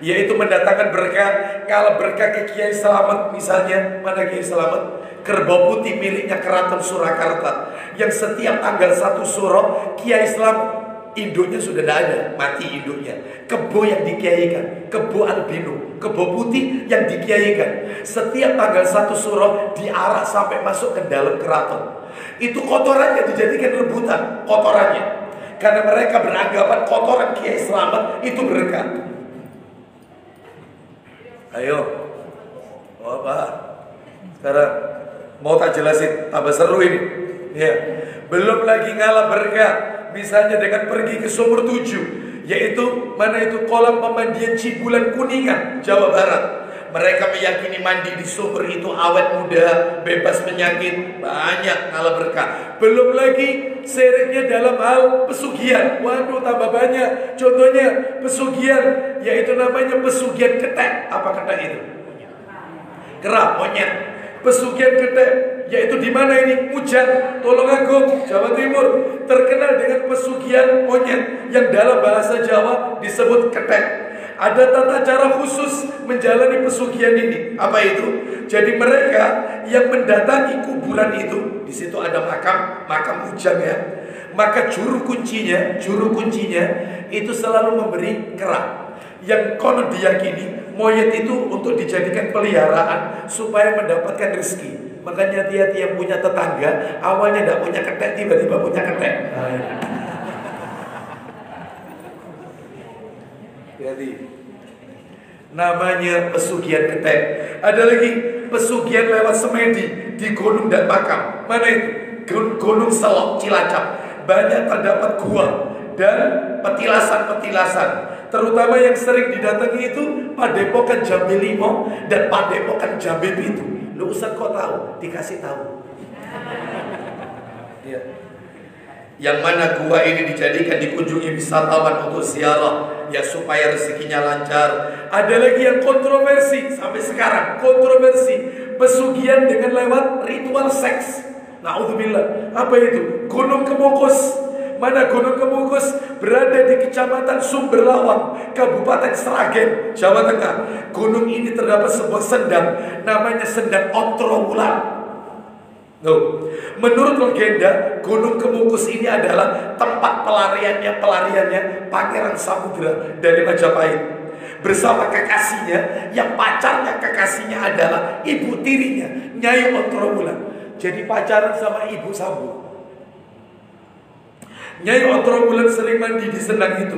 yaitu mendatangkan berkah. Ngalap berkah ke Kiai Selamat misalnya. Mana Kiai Selamat? Kerbau putih miliknya Keraton Surakarta, yang setiap tanggal 1 Suro Kiai Selamat induknya sudah tidak ada, mati induknya. Kebo yang dikiaikan, kebo albino, kebo putih yang dikiaikan. Setiap tanggal 1 Suro diarak sampai masuk ke dalam keraton. Itu kotorannya dijadikan rebutan, kotorannya. Karena mereka beranggapan kotoran Kiai Selamat itu berkah. Ayo, mau apa? Sekarang mau tak jelasin, tambah seru ini. Ya, belum lagi ngalah berkah. Misalnya dengan pergi ke Sumur 7, yaitu mana itu kolam pemandian Cibulan Kuningan, Jawa Barat. Mereka meyakini mandi di sumur itu awet muda, bebas penyakit, banyak ngalah berkah. Belum lagi syiriknya dalam hal pesugihan. Waduh, tambah banyak. Contohnya pesugihan, yaitu namanya pesugihan ketek. Apa ketek itu? Kera, monyet. Pesugihan ketek, yaitu di mana ini? Mujan, Tulungagung, Jawa Timur, terkenal dengan pesugihan monyet yang dalam bahasa Jawa disebut ketek. Ada tata cara khusus menjalani pesugihan ini. Apa itu? Jadi mereka yang mendatangi kuburan itu, di situ ada makam Ujang ya. Maka juru kuncinya itu selalu memberi kera. Yang konon diyakini monyet itu untuk dijadikan peliharaan supaya mendapatkan rezeki. Makanya hati-hati yang punya tetangga awalnya tidak punya ketek, tiba-tiba punya ketek. Jadi namanya pesugihan ketek. Ada lagi pesugihan lewat semedi di gunung dan makam. Mana itu? Gunung Selok, Cilacap. Banyak terdapat gua dan petilasan-petilasan. Terutama yang sering didatangi itu Padepokan Jambi Limo dan Padepokan Jambi Pitu. Lu Ustaz kok tahu? Dikasih tahu. Ya. Yang mana gua ini dijadikan dikunjungi wisatawan untuk ziarah, ya supaya rezekinya lancar. Ada lagi yang kontroversi sampai sekarang, kontroversi pesugihan dengan lewat ritual seks. Naudzubillah. Apa itu? Gunung Kemukus. Mana Gunung Kemukus? Berada di Kecamatan Sumberlawang, Kabupaten Sragen, Jawa Tengah. Gunung ini terdapat sebuah sendang, namanya Sendang Ontrowulan. Menurut legenda, Gunung Kemukus ini adalah tempat pelariannya Pangeran Samudra dari Majapahit bersama kekasihnya, yang pacarnya kekasihnya adalah ibu tirinya, Nyai Ontrowulan. Jadi pacaran sama ibu Sambu. Nyai Ontrowulan sering mandi di sendang itu,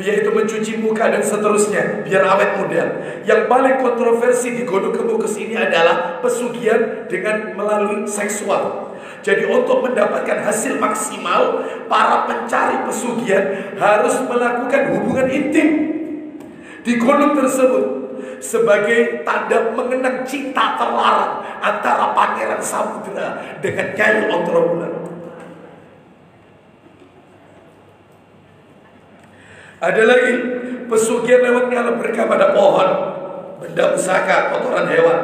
yaitu mencuci muka dan seterusnya biar awet muda. Yang paling kontroversi di Gunung Kemukus ini adalah pesugihan dengan melalui seksual. Jadi untuk mendapatkan hasil maksimal, para pencari pesugihan harus melakukan hubungan intim di gunung tersebut. sebagai tanda mengenang cinta terlarang antara Pangeran Samudra dengan Nyai Ontrowulan. Ada lagi pesugihan lewat nyala berkah pada pohon, benda pusaka, kotoran hewan.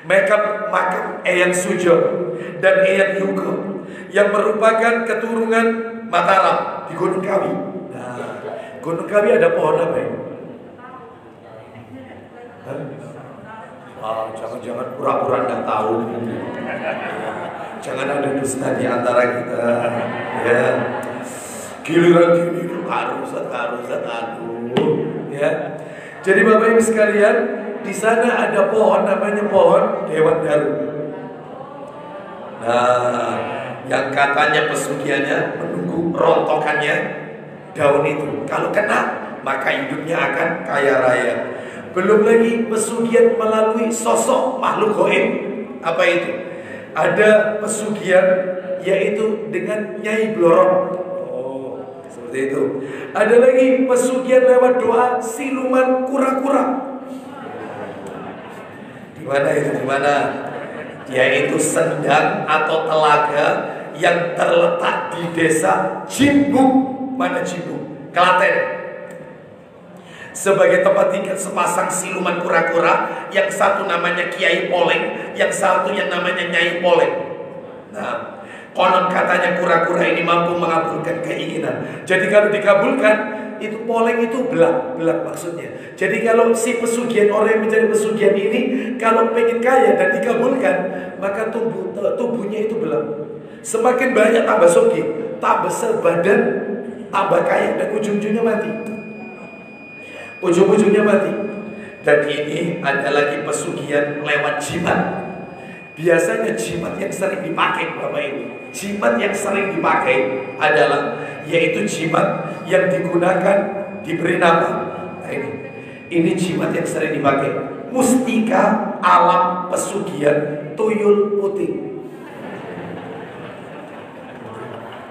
Makam Eyang Sujo dan Eyang Yugo yang merupakan keturunan Mataram di Gunung Kawi. Nah, Gunung Kawi ada pohon apa ya? Jangan-jangan pura-pura nggak tahu. Jangan ada dusta di antara kita. Ya, giliran gini harus aduh. Ya. Jadi Bapak Ibu sekalian, di sana ada pohon namanya pohon Dewan Daru. Nah, yang katanya pesugihannya menunggu rontokannya daun itu. Kalau kena, maka hidupnya akan kaya raya. Belum lagi pesugihan melalui sosok makhluk gaib. Apa itu? Ada pesugihan yaitu dengan Nyai Blorok. Oh, seperti itu. Ada lagi pesugihan lewat doa siluman kura-kura. Gimana itu? Gimana? Yaitu sendang atau telaga yang terletak di desa Cimbuk. Mana Cimbuk? Klaten. Sebagai tempat tinggal sepasang siluman kura-kura, yang satu namanya Kiai Poleng, yang satu yang namanya Nyai Poleng. Nah, konon katanya kura-kura ini mampu mengabulkan keinginan. Jadi kalau dikabulkan, itu Poleng itu belak maksudnya. Jadi kalau si pesugihan, orang yang mencari pesugihan ini, kalau pengen kaya dan dikabulkan, maka tubuhnya itu belak. Semakin banyak tambah sugih, tak besar badan, tambah kaya, dan ujung-ujungnya mati. Ujung-ujungnya mati. Dan ini ada lagi pesugihan lewat jimat. Biasanya jimat yang sering dipakai Bapak Ibu, jimat yang sering dipakai adalah yaitu jimat yang digunakan diberi nama. Nah, ini jimat yang sering dipakai. Mustika alam pesugihan tuyul putih.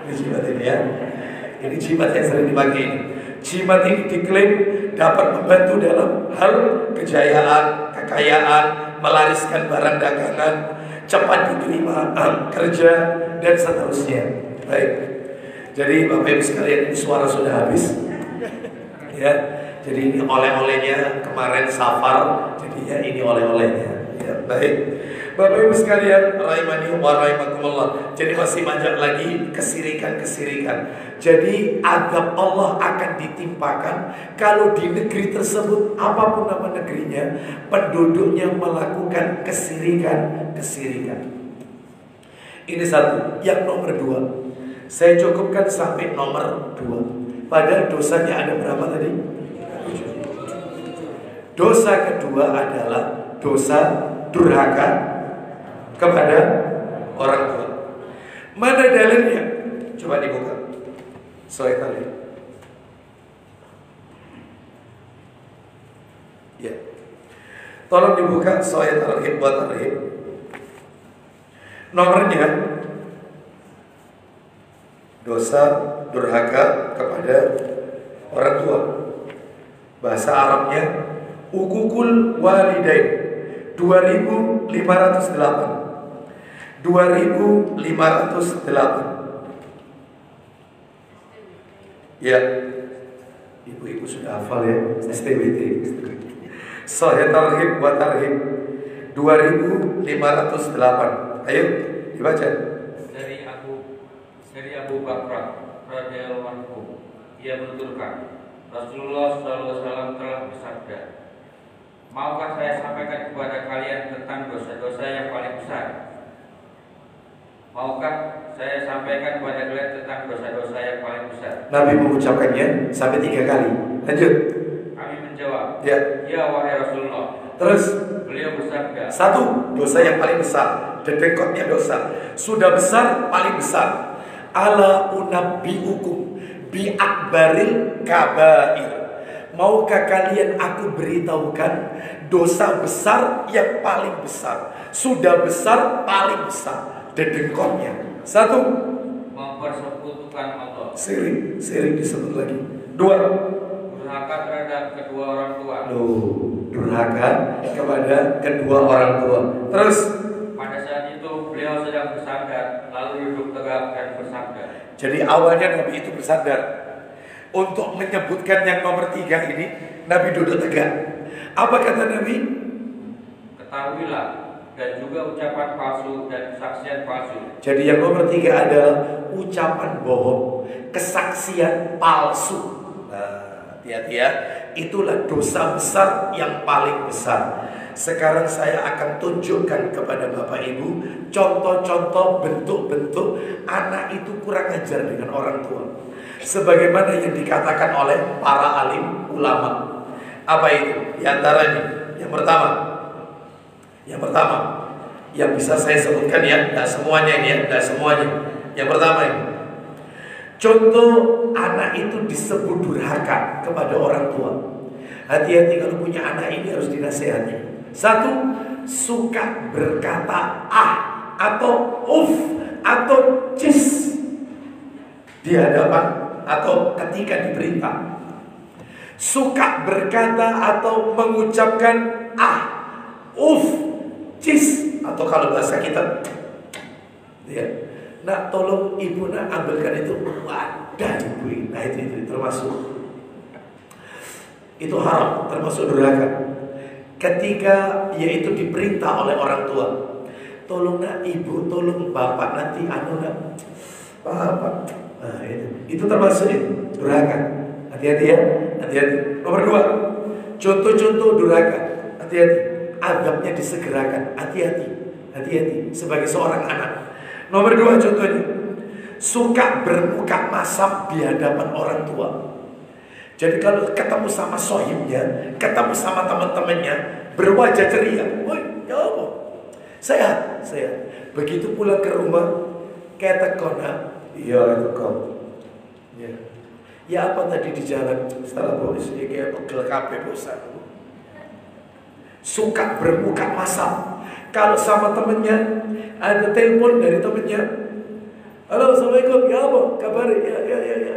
Ini jimat ini ya. Ini jimat yang sering dipakai ini. Jimat ini diklaim dapat membantu dalam hal kejayaan, kekayaan, melariskan barang dagangan, cepat diterima kerja, dan seterusnya. Baik. Jadi Bapak Ibu sekalian, ini suara sudah habis. Ya. Jadi ini oleh-olehnya kemarin safar, jadinya ini oleh-olehnya. Ya, baik. Bapak Ibu sekalian, rahimani wa rahimakumullah. Jadi masih banyak lagi kesirikan-kesirikan. Jadi adab Allah akan ditimpakan kalau di negeri tersebut, apapun nama negerinya, penduduknya melakukan kesirikan-kesirikan. Ini satu. Yang nomor dua, saya cukupkan sampai nomor 2. Padahal dosanya ada berapa tadi? Dosa kedua adalah dosa durhaka kepada orang tua. Mana dalilnya? Coba dibuka. Soal tadi. Ya. Tolong dibuka soal tarhib buat tarhib. Nomornya dosa durhaka kepada orang tua. Bahasa Arabnya ukukul walidain 2508. 2508. Ya, ibu-ibu sudah hafal ya, STBT. Sahih tarhib wa tarhib 2508. Ayo dibaca. Dari Abu Bakar radhiyallahu anhu, ia menuturkan, Rasulullah SAW telah bersabda, maukah saya sampaikan kepada kalian tentang dosa-dosa yang paling besar? Maukah saya sampaikan kepada kalian tentang dosa-dosa yang paling besar? Nabi mengucapkannya sampai 3 kali. Lanjut. Kami menjawab, Ya wahai Rasulullah. Terus Beliau bersabda, 1, dosa yang paling besar. Dedekotnya dosa. Sudah besar, paling besar. Ala unabbiukum bi akbaril kabair. Maukah kalian aku beritahukan dosa besar yang paling besar? Sudah besar, paling besar. Dedekotnya. 1, mempersekutukan Allah. Sering disebut lagi. 2, durhaka terhadap kedua orang tua. Durhaka kepada kedua orang tua. Terus pada saat itu beliau sedang bersandar, lalu duduk tegak dan bersabda. Jadi awalnya Nabi itu bersandar. Untuk menyebutkan yang nomor 3 ini, Nabi duduk tegak. Apa kata Nabi? Ketahuilah, dan juga ucapan palsu dan kesaksian palsu. Jadi yang nomor 3 adalah ucapan bohong, kesaksian palsu. Nah, hati-hati ya. Itulah dosa besar yang paling besar. Sekarang saya akan tunjukkan kepada Bapak Ibu contoh-contoh bentuk-bentuk anak itu kurang ajar dengan orang tua. Sebagaimana yang dikatakan oleh para alim ulama. Apa itu? Di antaranya yang pertama yang bisa saya sebutkan ya, tidak semuanya ini ya, tidak semuanya. Yang pertama ini, contoh anak itu disebut durhaka kepada orang tua. Hati-hati kalau punya anak ini harus dinasehati. 1, suka berkata atau atau cis di hadapan atau ketika diperintah. Suka berkata atau mengucapkan cis, atau kalau bahasa kita ya, nak tolong ibu nak ambilkan itu, wadah ibu. Nah itu termasuk, itu haram, termasuk durhaka. Ketika yaitu diperintah oleh orang tua, tolong nak ibu, tolong bapak nanti nak bapak. Nah itu termasuk durhaka. Hati-hati ya, hati-hati. Nomor 2, contoh-contoh durhaka. Hati-hati, adabnya disegerakan. Hati-hati sebagai seorang anak. Nomor 2 contohnya, suka bermuka masam di hadapan orang tua. Jadi kalau ketemu sama sohibnya, ketemu sama teman-temannya, berwajah ceria. Woi, ya apa? Sehat. Begitu pulang ke rumah, kayak tekona, iya tekon. Ya apa tadi di jalan? Setelah bos, ya kayak pegel kape bosan. Suka bermuka masam. Kalau sama temennya, ada telepon dari temennya. Halo, assalamualaikum. Ya apa? Kabar? Ya.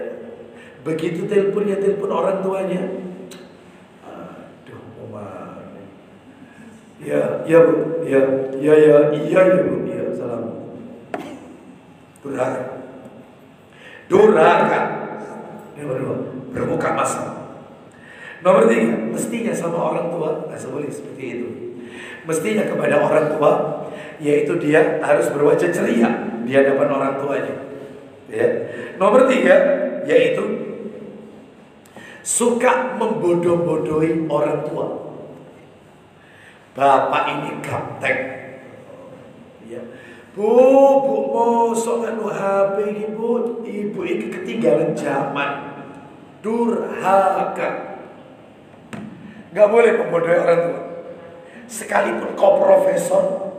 Begitu teleponnya telepon orang tuanya. Aduh, Omar. Ya bu. Iya bu. Ya, salam. Durhaka. Nomor 2, bermuka masam. Nomor 3, mestinya sama orang tua nggak boleh seperti itu. Mestinya kepada orang tua, yaitu dia harus berwajah ceria di hadapan orang tuanya. Ya. Nomor 3, yaitu suka membodoh-bodohi orang tua. Bapak ini gaptek. Ya. Bu, mosok anu HP iki, Bu. Ibu iki ketinggalan zaman. Durhaka. Gak boleh membodohi orang tua. Sekalipun kau profesor,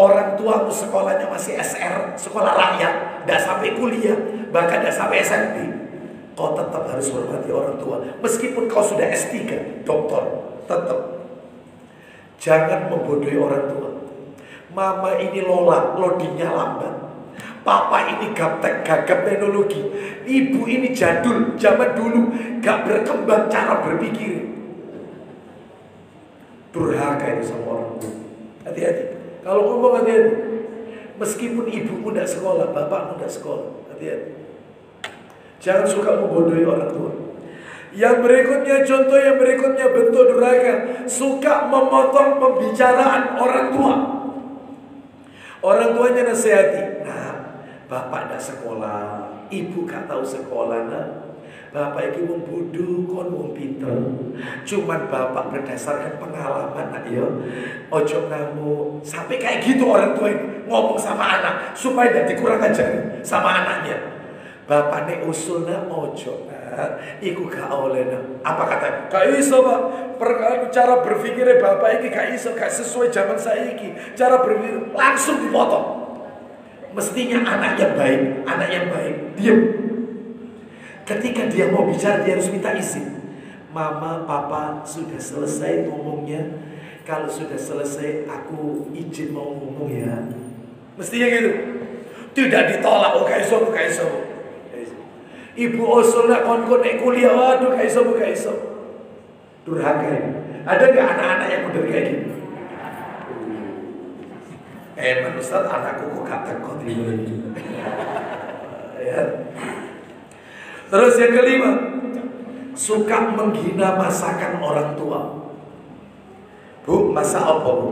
orang tua sekolahnya masih SR, sekolah rakyat, gak sampai kuliah, bahkan gak sampai SMP, kau tetap harus hormati orang tua. Meskipun kau sudah S3, doktor, tetap jangan membodohi orang tua. Mama ini loadingnya lambat. Papa ini gaptek, gagap teknologi. Ibu ini jadul, zaman dulu, gak berkembang cara berpikir. Durhaka itu sama orang tua. Hati-hati. Kalau ngomong hati-hati. Meskipun ibumu tidak sekolah, bapakmu tidak sekolah, hati-hati. Jangan suka membodohi orang tua. Yang berikutnya, contoh yang berikutnya bentuk durhaka, suka memotong pembicaraan orang tua. Orang tuanya nasihati, nah, bapak tidak sekolah, ibu gak tahu sekolah, nah. Bapak ini wong bodoh, kon wong pinter. Cuman bapak berdasarkan pengalaman, nak ya. Ojo kamu sampai kayak gitu orang tua ini ngomong sama anak supaya tidak dikurang ajar sama anaknya. Bapak nek usulnya ojo, nah, iku gak oleh nah. Apa kata? Gak iso pak. Cara berpikirnya bapak ini gak iso, gak sesuai zaman saya ini. Cara berpikir langsung dipotong. Mestinya anak yang baik, diam. Ketika dia mau bicara, dia harus minta izin. Mama, papa, sudah selesai ngomongnya. Kalau sudah selesai, aku izin mau ngomong ya. Mestinya gitu. Tidak ditolak, oh gak iso. Ibu usulnya kon nek kuliah, waduh gak iso. Durhaka ini. Ada nggak anak-anak yang model kayak gini? Emang Ustaz, anakku kok gak tekot ini. Ya. Terus yang kelima, suka menghina masakan orang tua. Bu, masak apa bu?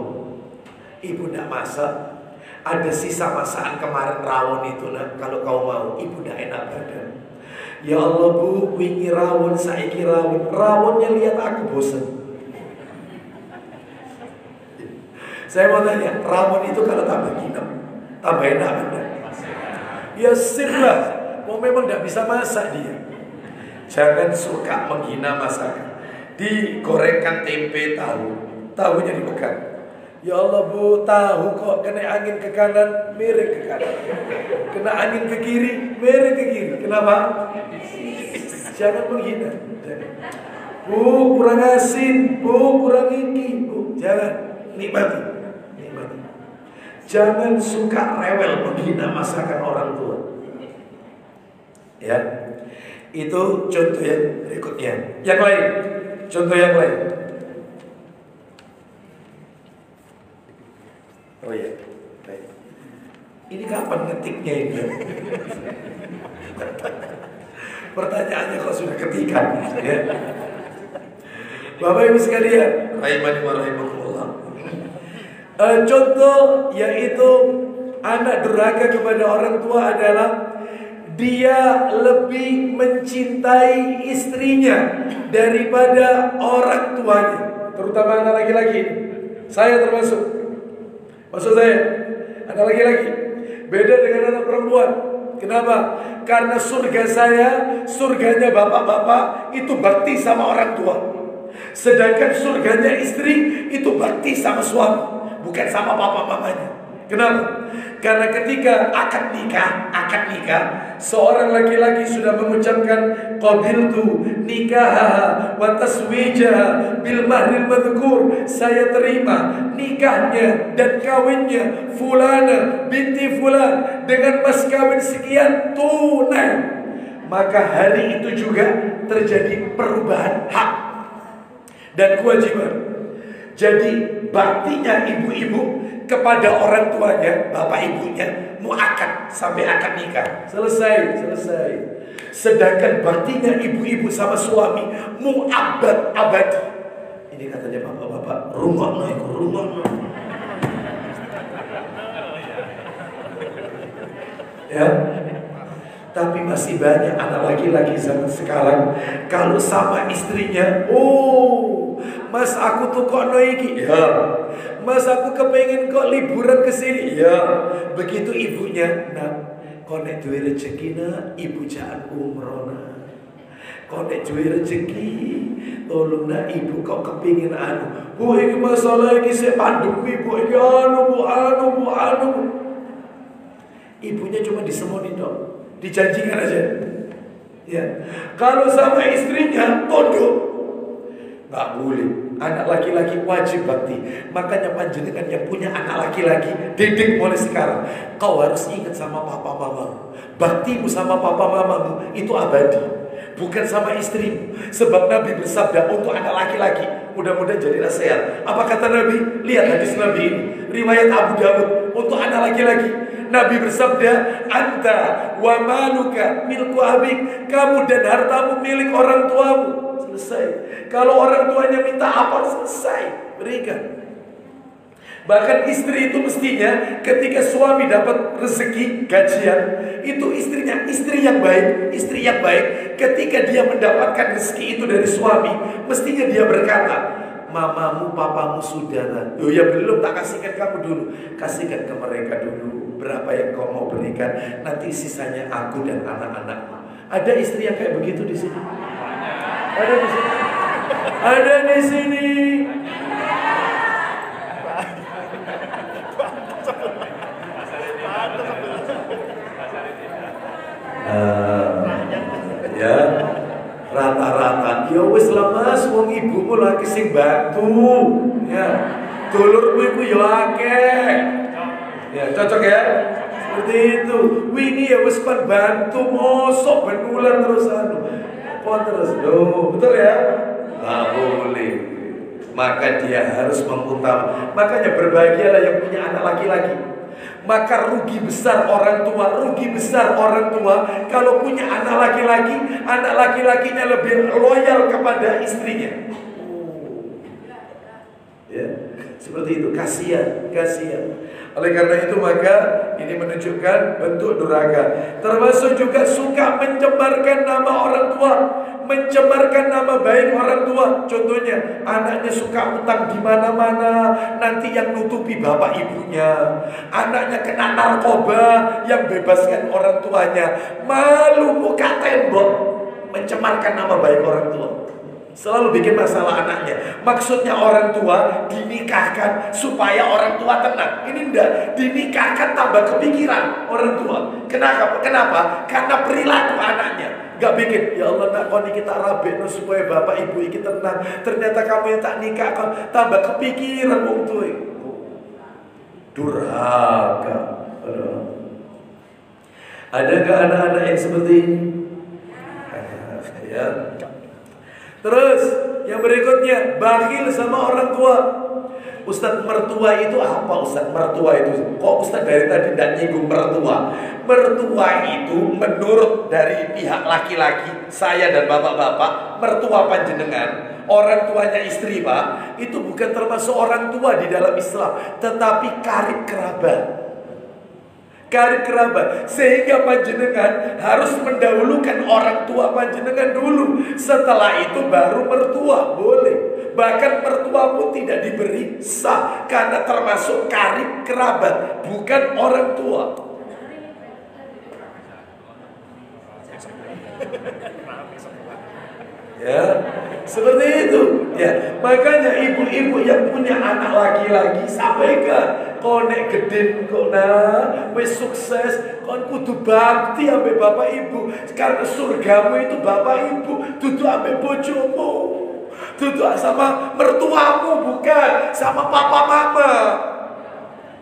Ibu ndak masak. Ada sisa masakan kemarin rawon itu nak. Kalau kau mau, ibu ndak enak badan. Ya Allah bu, wingi rawon, saiki rawon. Rawonnya lihat aku bosen. Saya mau tanya, rawon itu kalau tambah nginep, tambah enak badan? Ya sip lah. Mau memang ndak bisa masak dia. Jangan suka menghina masakan. Digorengkan tempe tahu, tahunya dipegang. Ya Allah bu, tahu kok kena angin ke kanan, miring ke kanan. Kena angin ke kiri, miring ke kiri. Kenapa? Jangan menghina. Bu, kurang asin. Bu, kurang ini. Bu, jangan. Nikmati. Nikmati. Jangan suka rewel menghina masakan orang tua. Ya. Itu contoh yang berikutnya. Yang lain. Contoh yang lain. Oh ya, baik. Ini kapan ngetiknya ini? Pertanyaannya kok sudah ketikan, ya. Bapak Ibu sekalian, rahimani wa rahimakumullah. Contoh yaitu anak durhaka kepada orang tua adalah dia lebih mencintai istrinya daripada orang tuanya, terutama anak laki-laki. Saya termasuk. Maksud saya, anak laki-laki beda dengan anak perempuan. Kenapa? Karena surga saya, surganya bapak-bapak itu bakti sama orang tua. Sedangkan surganya istri itu bakti sama suami, bukan sama papa-mamanya. Kenapa? Karena ketika akad nikah, seorang laki-laki sudah mengucapkan qabiltu nikahaha wa taswijaha bil mahril madhkur. Saya terima nikahnya dan kawinnya fulana binti fulan dengan mas kawin sekian tunai. Maka hari itu juga terjadi perubahan hak dan kewajiban. Jadi baktinya ibu-ibu kepada orang tuanya, bapak ibunya, muakad sampai akad nikah. Selesai. Sedangkan baktinya ibu-ibu sama suami muabad abadi. Ini katanya bapak-bapak, rumah. Ya. Tapi masih banyak anak laki-laki zaman sekarang kalau sama istrinya, mas aku tuh kok noiki, ya. Mas aku kepengen kok liburan ke sini, ya. Begitu ibunya, nak, kok nek duwe rezeki nak, ibu jangan umroh nak. Kok nek duwe rezeki, tolong nak ibu kok kepingin anu. Bu ini masalah iki sik pandemi, bu iki anu. Ibunya cuma disemonin dong, dijanjikan aja. Ya. Kalau sama istrinya tunduk, nggak boleh. Anak laki-laki wajib bakti. Makanya panjenengan yang punya anak laki-laki, didik mulai sekarang. Kau harus ingat sama papa mamamu. Baktimu sama papa mamamu itu abadi, bukan sama istrimu. Sebab Nabi bersabda untuk anak laki-laki, mudah-mudahan jadi nasihat. Apa kata Nabi? Lihat hadis Nabi ini, riwayat Abu Dawud. Untuk anak laki-laki, Nabi bersabda, anta wa maluka milku abik. Kamu dan hartamu milik orang tuamu. Selesai. Kalau orang tuanya minta apa, selesai, berikan. Bahkan istri itu mestinya ketika suami dapat rezeki gajian, itu istrinya istri yang baik. Ketika dia mendapatkan rezeki itu dari suami, mestinya dia berkata, mamamu, papamu sudah. Oh ya belum, tak kasihkan kamu dulu. Kasihkan ke mereka dulu. Berapa yang kau mau berikan, nanti sisanya aku dan anak-anakmu. Ada istri yang kayak begitu di sini? Ada di sini? Ada di sini. Ya, rata-rata. Ya wis lah Mas, wong ibumu lagi sing bantu. Ya, dulurmu iku ya akeh. Ya, cocok ya? Seperti itu. Wingi ya wis kon bantu mosok ben ulan terus anu. Kon terus. Loh, betul ya? Nggak boleh. Maka dia harus mengutamakan. Makanya berbahagialah yang punya anak laki-laki. Maka rugi besar orang tua, rugi besar orang tua kalau punya anak laki-lakinya lebih loyal kepada istrinya. Ya, seperti itu, kasihan. Oleh karena itu maka ini menunjukkan bentuk durhaka. Termasuk juga suka mencemarkan nama orang tua, mencemarkan nama baik orang tua. Contohnya, anaknya suka utang di mana-mana, nanti yang nutupi bapak ibunya. Anaknya kena narkoba, yang bebaskan orang tuanya. Malu muka tembok, mencemarkan nama baik orang tua. Selalu bikin masalah anaknya. Maksudnya orang tua dinikahkan supaya orang tua tenang. Ini enggak, dinikahkan tambah kepikiran orang tua. Kenapa? Karena perilaku anaknya. Gak bikin, ya Allah nak kau kita rabek supaya bapak ibu ini tenang. Ternyata kamu yang tak nikah, tambah kepikiran wong tua. Durhaka. Ada gak anak-anak yang seperti ini? Ya. Terus yang berikutnya, bakhil sama orang tua. Ustadz, mertua itu apa Ustadz? Mertua itu, kok Ustadz dari tadi tidak nyinggung mertua? Mertua itu menurut dari pihak laki-laki, saya dan bapak-bapak, mertua panjenengan, orang tuanya istri Pak, itu bukan termasuk orang tua di dalam Islam, tetapi karib kerabat. Karib kerabat, sehingga panjenengan harus mendahulukan orang tua panjenengan dulu. Setelah itu baru mertua, boleh. Bahkan mertua pun tidak diberi sah, karena termasuk karib kerabat, bukan orang tua. Ya, seperti itu. Ya, makanya ibu-ibu yang punya anak laki-laki sampaikan, kau nek gede kau wis sukses, kau kudu bakti ambek bapak ibu, karena surgamu itu bapak ibu, duduk ambek bojomu, duduk sama mertuamu, bukan sama papa mama.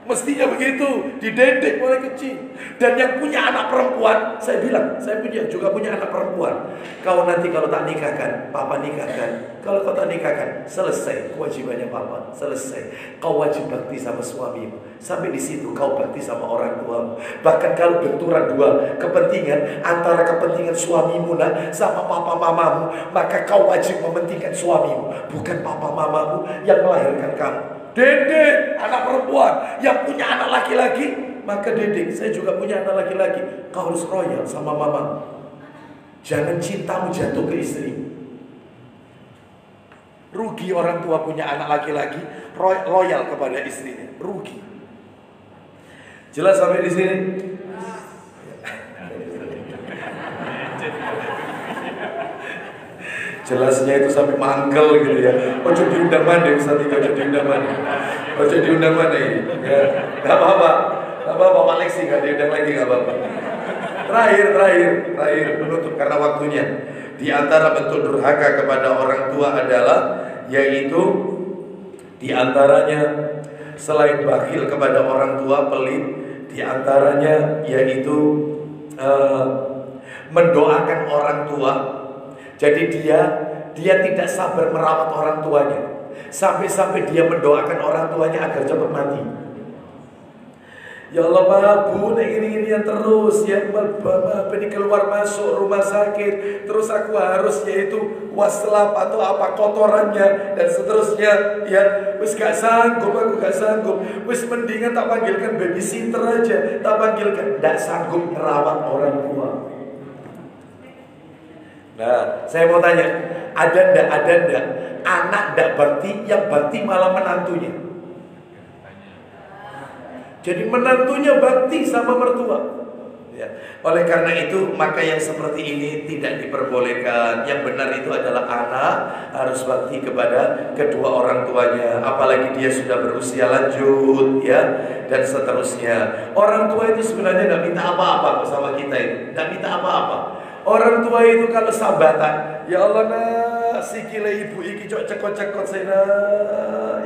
Mestinya begitu, dididik mulai kecil. Dan yang punya anak perempuan, saya bilang, saya juga punya anak perempuan. Kau nanti kalau tak nikahkan, papa nikahkan. Kalau kau tak nikahkan, selesai kewajibannya papa, selesai. Kau wajib bakti sama suamimu. Sampai di situ kau bakti sama orang tuamu. Bahkan kalau benturan dua kepentingan antara kepentingan suamimu sama papa mamamu, maka kau wajib mementingkan suamimu, bukan papa mamamu yang melahirkan kamu. Dedek anak perempuan yang punya anak laki-laki, maka dedek, saya juga punya anak laki-laki, kau harus royal sama mama. Jangan cintamu jatuh ke istri. Rugi orang tua punya anak laki-laki loyal kepada istrinya, rugi. Jelas sampai di sini? Jelasnya itu sampai mangkel gitu ya. Ojo diundang mana Ustaz, ojo diundang mana. Ojo diundang mana ini. Ya, enggak apa-apa. Enggak apa-apa, Pak Lexi enggak diundang lagi enggak apa-apa. Terakhir menutup karena waktunya. Di antara bentuk durhaka kepada orang tua adalah yaitu di antaranya selain bakhil kepada orang tua, pelit, di antaranya yaitu mendoakan orang tua. Jadi dia tidak sabar merawat orang tuanya, sampai dia mendoakan orang tuanya agar cepat mati. Ya Allah Pak, Bu, ini yang terus ya, ini keluar masuk rumah sakit, terus aku harus yaitu waslap atau apa kotorannya dan seterusnya ya. Wis gak sanggup, aku gak sanggup. Wis mendingan tak panggilkan babysitter aja, tak panggilkan. Gak sanggup merawat orang tua. Nah, saya mau tanya, ada ndak anak ndak bakti, yang bakti malah menantunya. Jadi menantunya bakti sama mertua. Ya. Oleh karena itu, maka yang seperti ini tidak diperbolehkan. Yang benar itu adalah anak harus bakti kepada kedua orang tuanya, apalagi dia sudah berusia lanjut, ya, dan seterusnya. Orang tua itu sebenarnya tidak minta apa-apa sama kita itu, tidak minta apa-apa. Orang tua itu kalau sabatan, ya Allah nak, sikile ibu iki cok cekot-cekot sena,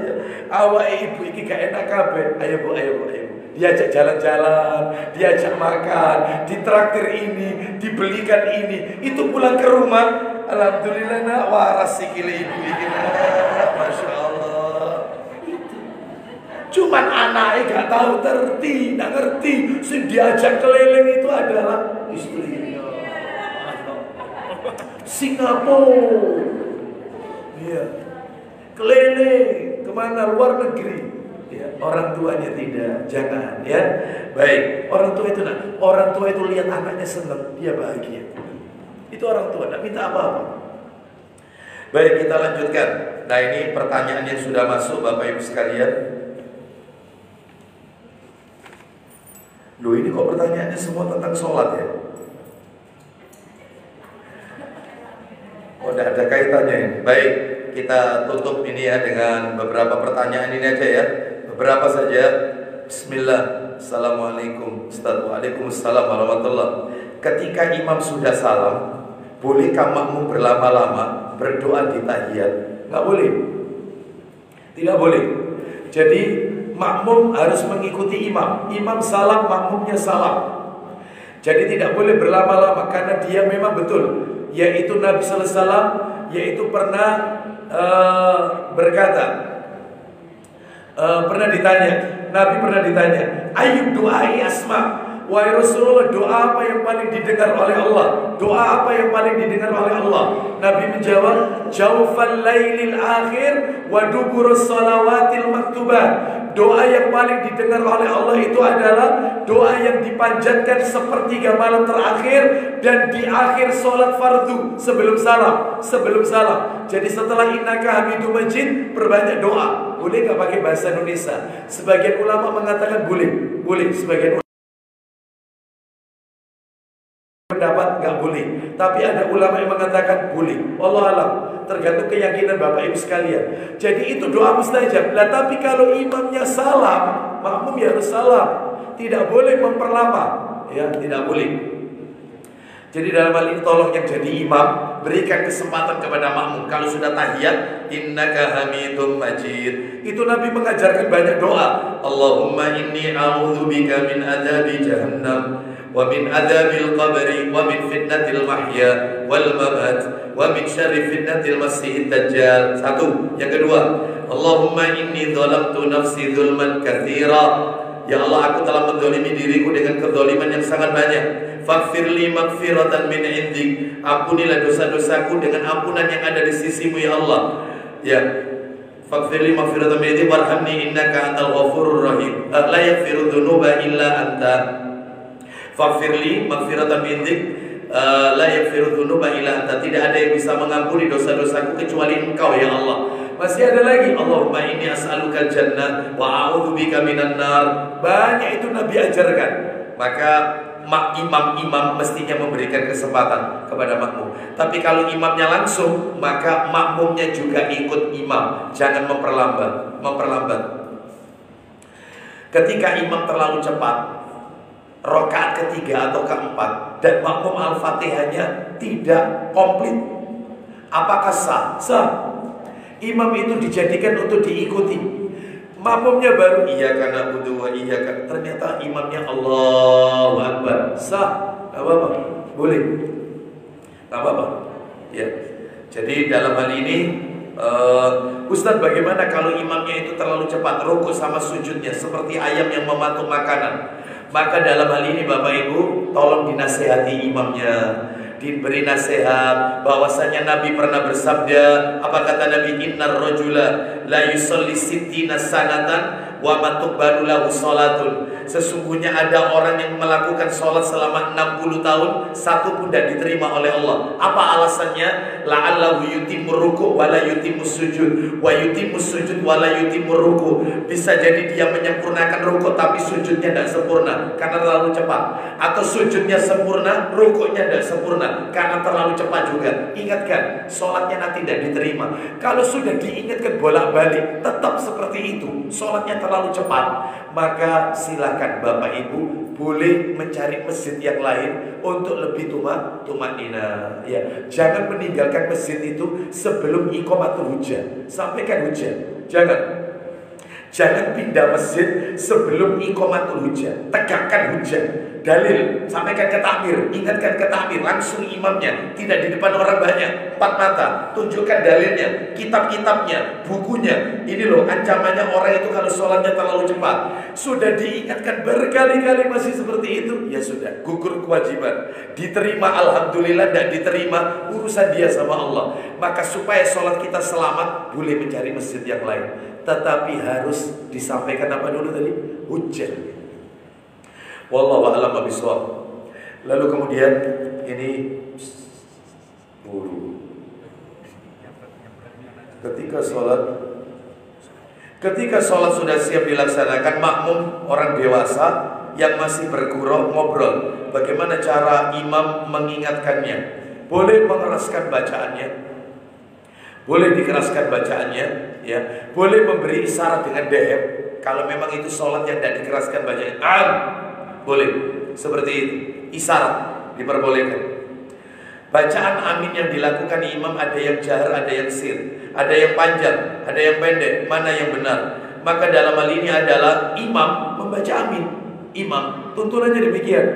ya awake ibu iki gak enak kabeh. Ayo bu, ayo bu, ayo bu. Diajak jalan-jalan, diajak makan, ditraktir ini, dibelikan ini. Itu pulang ke rumah, alhamdulillah nak, waras sikile ibu iki nak, masya Allah. Cuman anaknya gak tahu terti, gak ngerti. Sing diajak keliling itu adalah istrinya. Singapura, iya, keliling kemana, luar negeri, ya, orang tuanya tidak, jangan, ya. Baik, orang tua itu orang tua itu lihat anaknya senang, dia bahagia. Itu orang tua, tidak minta apa-apa. Baik, kita lanjutkan. Nah, ini pertanyaan yang sudah masuk, Bapak Ibu sekalian. Loh, ini kok pertanyaannya semua tentang sholat ya? Oh, tidak ada kaitannya ini. Baik, kita tutup ini ya dengan beberapa pertanyaan ini aja ya. Beberapa saja. Bismillah. Assalamualaikum. Waalaikumsalam warahmatullahi. Ketika imam sudah salam, bolehkah makmum berlama-lama berdoa di tahiyat? Nggak boleh. Tidak boleh. Jadi makmum harus mengikuti imam. Imam salam, makmumnya salam. Jadi tidak boleh berlama-lama karena dia memang betul, yaitu Nabi sallallahu alaihi wasallam yaitu pernah berkata, pernah ditanya, Nabi pernah ditanya, ayyub du'ai asma, wahai Rasulullah, doa apa yang paling didengar oleh Allah? Doa apa yang paling didengar oleh Allah? Nabi menjawab, jawfal lailil akhir wa duburus salawatil maktubah. Doa yang paling didengar oleh Allah itu adalah doa yang dipanjatkan sepertiga malam terakhir dan di akhir sholat fardu sebelum salam. Jadi setelah innaka hamidum majid, perbanyak doa. Boleh gak pakai bahasa Indonesia? Sebagian ulama mengatakan boleh. Sebagian pendapat nggak boleh, tapi ada ulama yang mengatakan boleh. Allah alam, tergantung keyakinan Bapak Ibu sekalian. Jadi itu doa mustajab. Lah tapi kalau imamnya salam, makmum ya harus salam. Tidak boleh memperlama, ya tidak boleh. Jadi dalam hal ini tolong yang jadi imam berikan kesempatan kepada makmum. Kalau sudah tahiyat, innaka hamidum majid, itu Nabi mengajarkan banyak doa. Allahumma inni a'udzubika min adzabi jahannam wa min adzabil qabri wa min fitnatil mahya wal mamat wa min syarri fitnatil masiihid dajjal. Satu. Yang kedua, Allahumma inni dzalamtu nafsi dzulman katsira. Ya Allah, aku telah menzalimi diriku dengan kezaliman yang sangat banyak. Faghfirli maghfiratan min indik. Ampunilah dosa-dosaku dengan ampunan yang ada di sisimu ya Allah. Ya. Faghfirli maghfiratan min indik warhamni innaka antal ghafurur rahim. La yaghfiru dzunuba illa anta. Faghfirli maghfiratan min indik la yaghfiru dzunuba illa anta. Tidak ada yang bisa mengampuni dosa-dosaku kecuali Engkau ya Allah. Masih ada lagi, Allahumma inni as'alukal jannah wa a'udzubika minan nar. Banyak itu Nabi ajarkan. Maka imam mestinya memberikan kesempatan kepada makmum. Tapi kalau imamnya langsung, maka makmumnya juga ikut imam. Jangan memperlambat. Ketika imam terlalu cepat, rakaat ketiga atau keempat, dan makmum Al-Fatihahnya tidak komplit, apakah sah? Sah. Imam itu dijadikan untuk diikuti. Makmumnya baru iyyaka na'budu wa iyyaka, ternyata imamnya Allahu Akbar. Sah, enggak apa-apa. Boleh. Enggak apa-apa. Ya. Jadi dalam hal ini Ustaz, bagaimana kalau imamnya itu terlalu cepat rukuk sama sujudnya seperti ayam yang mematuk makanan? Maka dalam hal ini Bapak Ibu tolong dinasehati imamnya, diberi nasihat bahwasanya Nabi pernah bersabda, apa kata Nabi? Innar rajula la yusalli sittina sanatan wa ma tuqbalu lahu salatun. Sesungguhnya ada orang yang melakukan sholat selama 60 tahun, satu pun tidak diterima oleh Allah. Apa alasannya? La'allahu yutimur ruku' wa la yutimus sujud wa yutimus sujud wa la yutimur ruku'. Bisa jadi dia menyempurnakan ruku' tapi sujudnya tidak sempurna karena terlalu cepat, atau sujudnya sempurna, rukuknya tidak sempurna karena terlalu cepat juga. Ingatkan, sholatnya nanti tidak diterima. Kalau sudah diingatkan bolak-balik tetap seperti itu, sholatnya terlalu terlalu cepat, maka silakan Bapak Ibu boleh mencari masjid yang lain untuk lebih tumanina. Ya, jangan meninggalkan masjid itu sebelum iqamatul hujjah. Sampaikan hujjah. Jangan pindah masjid sebelum iqamatul hujjah. Tegakkan hujjah. Dalil, sampaikan ke takmir, ingatkan ke takmir, langsung imamnya, tidak di depan orang banyak, 4 mata, tunjukkan dalilnya, kitab-kitabnya, bukunya. Ini loh ancamannya orang itu kalau sholatnya terlalu cepat. Sudah diingatkan berkali-kali masih seperti itu, ya sudah, gugur kewajiban. Diterima alhamdulillah, tidak diterima urusan dia sama Allah. Maka supaya sholat kita selamat, boleh mencari masjid yang lain, tetapi harus disampaikan apa dulu tadi? Hujjah. Wallahu a'lam bishawab. Lalu kemudian ini ketika sholat sudah siap dilaksanakan, makmum orang dewasa yang masih bergurau ngobrol, bagaimana cara imam mengingatkannya? Boleh mengeraskan bacaannya, boleh dikeraskan bacaannya, ya. Boleh memberi isyarat dengan dehem kalau memang itu sholat yang tidak dikeraskan bacaannya. Boleh seperti itu, isyarat diperbolehkan. Bacaan amin yang dilakukan imam ada yang jahar, ada yang sir, ada yang panjang, ada yang pendek. Mana yang benar? Maka dalam hal ini adalah imam membaca amin. Imam tuntunannya demikian.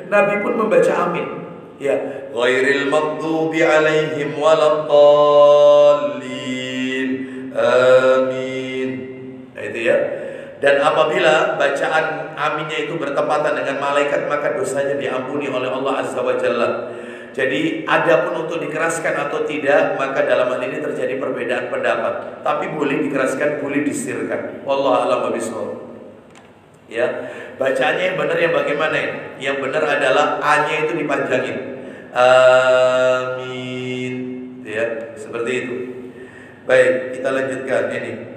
Nabi pun membaca amin. Ya, ghairil maghdubi alaihim waladdallin. Amin. Nah itu ya. Dan apabila bacaan aminnya itu bertepatan dengan malaikat, maka dosanya diampuni oleh Allah Azza wa Jalla. Jadi adapun untuk dikeraskan atau tidak, maka dalam hal ini terjadi perbedaan pendapat. Tapi boleh dikeraskan, boleh disirkan. Wallahu a'lam bishawab. Ya, bacaannya yang benar yang bagaimana ya? Yang benar adalah A-nya itu dipanjangin. Amin. Ya, seperti itu. Baik, kita lanjutkan ini.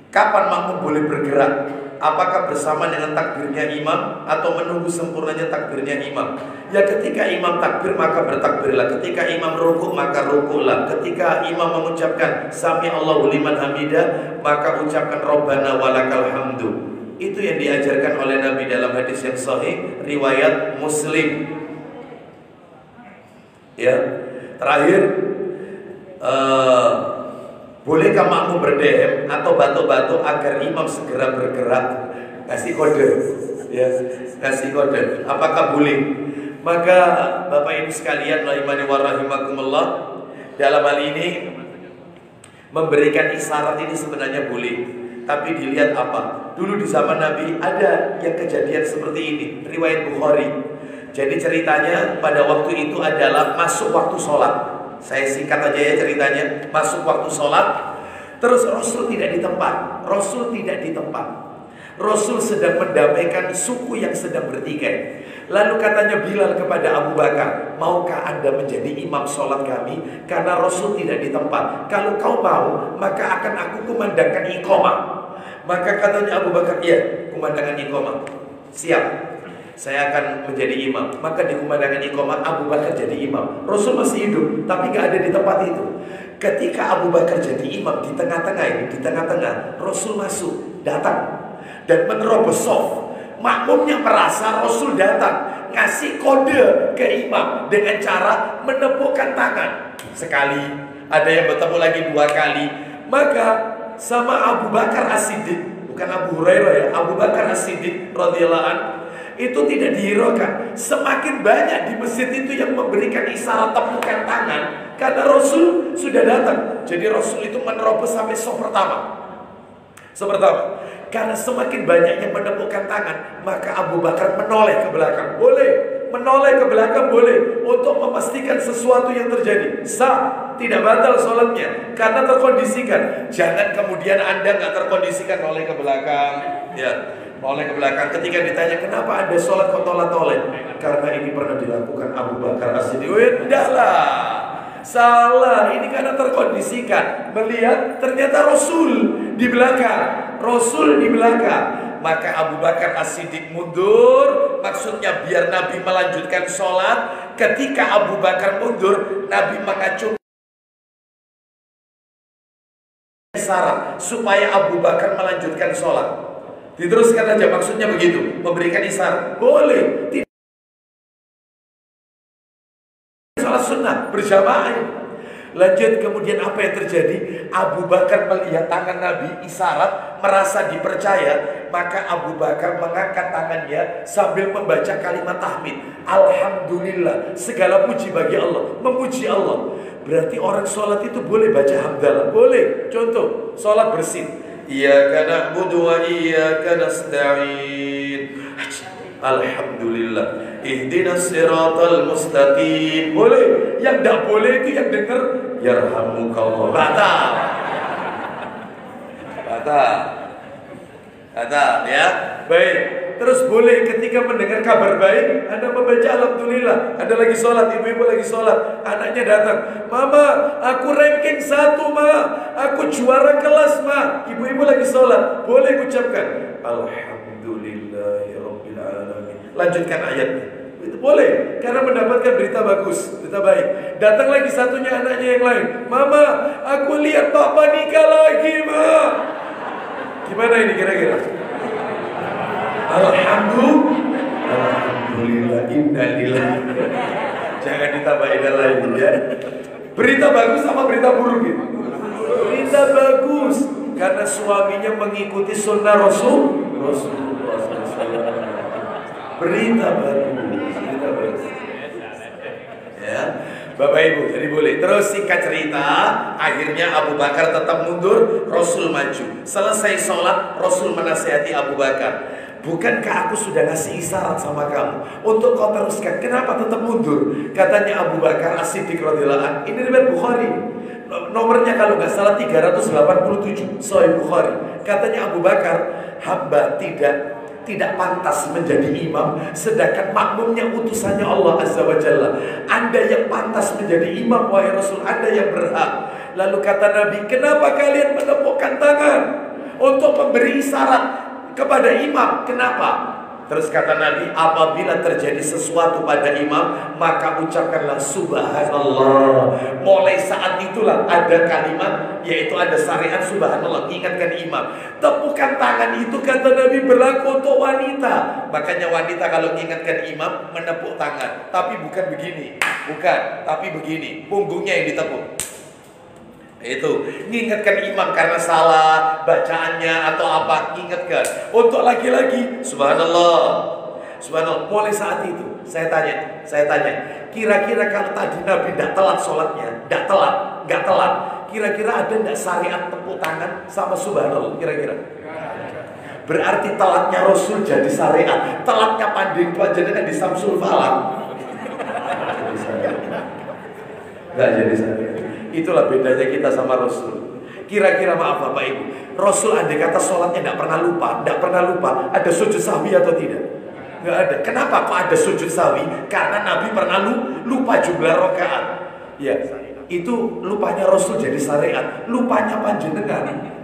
Kapan makmum boleh bergerak? Apakah bersama dengan takbirnya imam atau menunggu sempurnanya takbirnya imam? Ya, ketika imam takbir maka bertakbirlah. Ketika imam rukuk maka rukuklah. Ketika imam mengucapkan sami Allahu liman hamidah, maka ucapkan Rabbana walakal hamdu. Itu yang diajarkan oleh Nabi dalam hadis yang sahih riwayat Muslim. Ya, terakhir bolehkah makmum berdehem atau batuk-batuk agar imam segera bergerak? Kasih kode, ya, kasih kode. Apakah boleh? Maka Bapak Ibu sekalian, rahimani wa rahimakumullah, dalam hal ini memberikan isyarat ini sebenarnya boleh. Tapi dilihat apa? Dulu di zaman Nabi ada yang kejadian seperti ini, riwayat Bukhari. Jadi ceritanya pada waktu itu adalah masuk waktu sholat. Saya singkat aja ya ceritanya. Masuk waktu sholat, terus Rasul tidak di tempat. Rasul sedang mendamaikan suku yang sedang bertikai. Lalu katanya Bilal kepada Abu Bakar, maukah anda menjadi imam sholat kami? Karena Rasul tidak di tempat. Kalau kau mau, maka akan aku kumandangkan iqamah. Maka katanya Abu Bakar, iya, kumandangkan iqamah. Siap, saya akan menjadi imam. Maka dikumandangkan iqamah, Abu Bakar jadi imam. Rasul masih hidup, tapi gak ada di tempat itu. Ketika Abu Bakar jadi imam di tengah-tengah, Rasul masuk, datang dan menerobos shaf. Makmumnya merasa Rasul datang, ngasih kode ke imam dengan cara menepukkan tangan. Sekali, ada yang bertemu lagi 2 kali. Maka sama Abu Bakar As-Siddiq, bukan Abu Hurairah ya, Abu Bakar As-Siddiq radhiyallahu anhu, itu tidak dihiraukan. Semakin banyak di masjid itu yang memberikan isyarat tepukan tangan karena Rasul sudah datang. Jadi Rasul itu menerobos sampai shaf pertama. Karena semakin banyak yang menepukkan tangan, maka Abu Bakar menoleh ke belakang. Menoleh ke belakang boleh, untuk memastikan sesuatu yang terjadi. Sah, tidak batal sholatnya karena terkondisikan. Jangan kemudian anda nggak terkondisikan, noleh ke belakang. Ya, noleh ke belakang. Ketika ditanya kenapa anda sholat kok toleh? Karena ini pernah dilakukan Abu Bakar As-Siddiq. Tidaklah, salah. Ini karena terkondisikan. Melihat ternyata Rasul di belakang. Maka Abu Bakar As-Siddiq mundur. Maksudnya biar Nabi melanjutkan sholat. Ketika Abu Bakar mundur, Nabi mengacung isyarat supaya Abu Bakar melanjutkan sholat. Diteruskan aja, maksudnya begitu, memberikan isyarat. Boleh. Salat sunnah berjamaah. Lanjut, kemudian apa yang terjadi? Abu Bakar melihat tangan Nabi isyarat, merasa dipercaya, maka Abu Bakar mengangkat tangannya sambil membaca kalimat tahmid. Alhamdulillah, segala puji bagi Allah, memuji Allah. Berarti orang sholat itu boleh baca hamdalah, boleh. Contoh, sholat bersin, iyyaka na'budu wa iyyaka nasta'in. Alhamdulillah, ihdinas siratal mustaqim. Boleh. Yang tidak boleh itu yang dengar yarhamukallah. Batal ya. Baik. Terus boleh ketika mendengar kabar baik Anda membaca alhamdulillah. Ada lagi sholat, ibu-ibu lagi sholat, anaknya datang, mama aku ranking 1 ma, aku juara kelas ma. Ibu-ibu lagi sholat, boleh ucapkan alhamdulillahirabbil alamin. Lanjutkan ayatnya. Itu boleh, karena mendapatkan berita bagus, berita baik. Datang lagi satunya, anaknya yang lain, mama aku lihat papa nikah lagi ma. Gimana ini kira-kira? Alhamdulillah, innalillah. Jangan ditambahin lagi ya. Berita bagus sama berita buruk gitu. Berita bagus karena suaminya mengikuti sunnah Rasulullah SAW. Berita bagus. Ya, Bapak Ibu, jadi boleh. Terus singkat cerita, akhirnya Abu Bakar tetap mundur, Rasul maju. Selesai sholat, Rasul menasihati Abu Bakar, bukankah aku sudah ngasih isyarat sama kamu untuk kau teruskan? Kenapa tetap mundur? Katanya Abu Bakar As-Siddiq radhiyallahu anhu. Ini riwayat Bukhari. Nomornya kalau nggak salah 387, Sahih Bukhari. Katanya Abu Bakar, hamba tidak pantas menjadi imam, sedangkan makmumnya utusannya Allah Azza wa Jalla. Anda yang pantas menjadi imam, wahai Rasul, Anda yang berhak. Lalu kata Nabi, kenapa kalian menepukkan tangan untuk memberi isyarat kepada imam? Kenapa? Terus kata Nabi, apabila terjadi sesuatu pada imam, maka ucapkanlah subhanallah. Mulai saat itulah ada kalimat, yaitu ada syariat subhanallah, ingatkan imam. Tepukan tangan itu kata Nabi berlaku untuk wanita. Makanya wanita kalau ingatkan imam menepuk tangan, tapi bukan begini, bukan, tapi begini, punggungnya yang ditepuk. Itu mengingatkan imam karena salah bacaannya atau apa, ingatkan. Untuk laki-laki subhanallah, subhanallah. Mulai saat itu saya tanya, kira-kira kalau tadi Nabi tidak telat sholatnya, nggak telat, kira-kira ada tidak syariat tepuk tangan sama subhanallah? Kira-kira berarti telatnya Rasul jadi syariat, telatnya panding panjenengan di Samsul Falam nggak jadi syariat. Itulah bedanya kita sama Rasul. Kira-kira maaf Bapak Ibu, Rasul andai kata sholatnya tidak pernah lupa, ada sujud sahwi atau tidak? Nggak ada. Kenapa kok ada sujud sahwi? Karena Nabi pernah lupa jumlah rakaat. Ya, itu lupanya Rasul jadi syariat, lupanya panjenengan.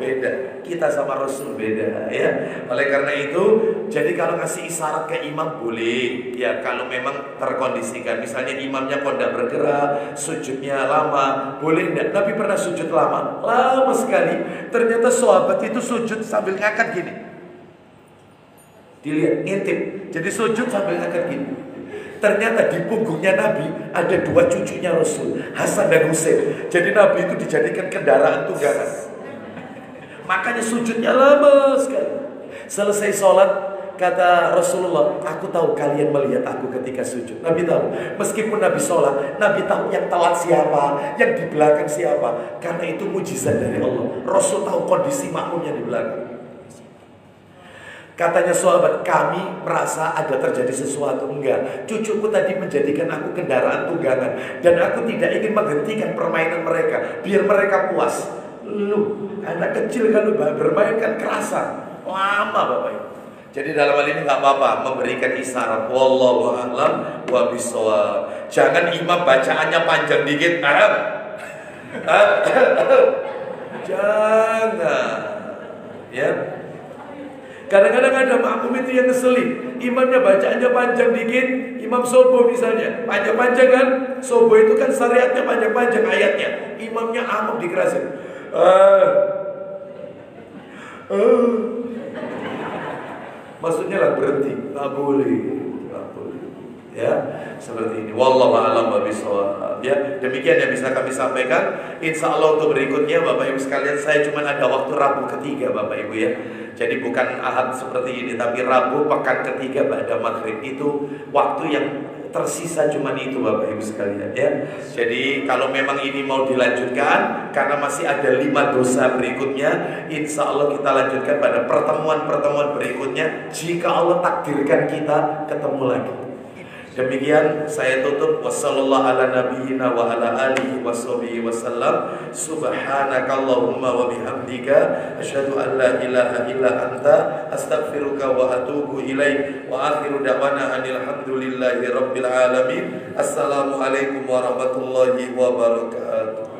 Beda, kita sama Rasul beda ya. Oleh karena itu, jadi kalau ngasih isyarat ke imam boleh ya, kalau memang terkondisikan. Misalnya imamnya kok tidak bergerak, sujudnya lama, boleh tidak? Nabi pernah sujud lama sekali. Ternyata sahabat itu sujud sambil ngangkat gini. Dilihat, ngintip. Jadi sujud sambil ngangkat gini. Ternyata di punggungnya Nabi ada 2 cucunya Rasul, Hasan dan Husain. Jadi Nabi itu dijadikan kendaraan tunggangan. Makanya sujudnya lama sekali. Selesai sholat, kata Rasulullah, aku tahu kalian melihat aku ketika sujud. Nabi tahu, meskipun Nabi sholat, Nabi tahu yang telat siapa, yang di belakang siapa. Karena itu mujizat dari Allah. Rasul tahu kondisi makmumnya di belakang. Katanya sahabat, kami merasa ada terjadi sesuatu. Enggak, cucuku tadi menjadikan aku kendaraan tunggangan, dan aku tidak ingin menghentikan permainan mereka, biar mereka puas. Lu anak kecil kalau bermain kan kerasan, lama Bapak Ibu. Jadi dalam hal ini nggak apa-apa memberikan isyarat. Wallahu a'lam wa bishawab. Jangan imam bacaannya panjang dikit, jangan ya. Kadang-kadang ada makmum itu yang ngeselin, imamnya bacaannya panjang dikit. Imam Sobo misalnya, panjang-panjang kan. Sobo itu kan syariatnya panjang-panjang ayatnya. Imamnya amuk dikerasin. Maksudnya lah berhenti, nggak boleh. Ya, seperti ini. Wallahu a'lam bishawab. Ya, demikian yang bisa kami sampaikan. Insya Allah untuk berikutnya Bapak Ibu sekalian, saya cuma ada waktu Rabu ketiga Bapak Ibu ya. Jadi bukan Ahad seperti ini, tapi Rabu pekan ketiga pada maghrib itu waktu yang tersisa cuma itu Bapak Ibu sekalian ya. Jadi kalau memang ini mau dilanjutkan karena masih ada 5 dosa berikutnya, insya Allah kita lanjutkan pada pertemuan-pertemuan berikutnya jika Allah takdirkan kita ketemu lagi. Demikian saya tutup. Wassallallahu ala nabiyyina wa ala alihi washabihi wasallam. Subhanakallahumma wa bihamdika asyhadu an la ilaha illa anta astaghfiruka wa atubu ilaik. Wa akhiru da'wana anil hamdulillahi rabbil alamin. Assalamualaikum warahmatullahi wabarakatuh.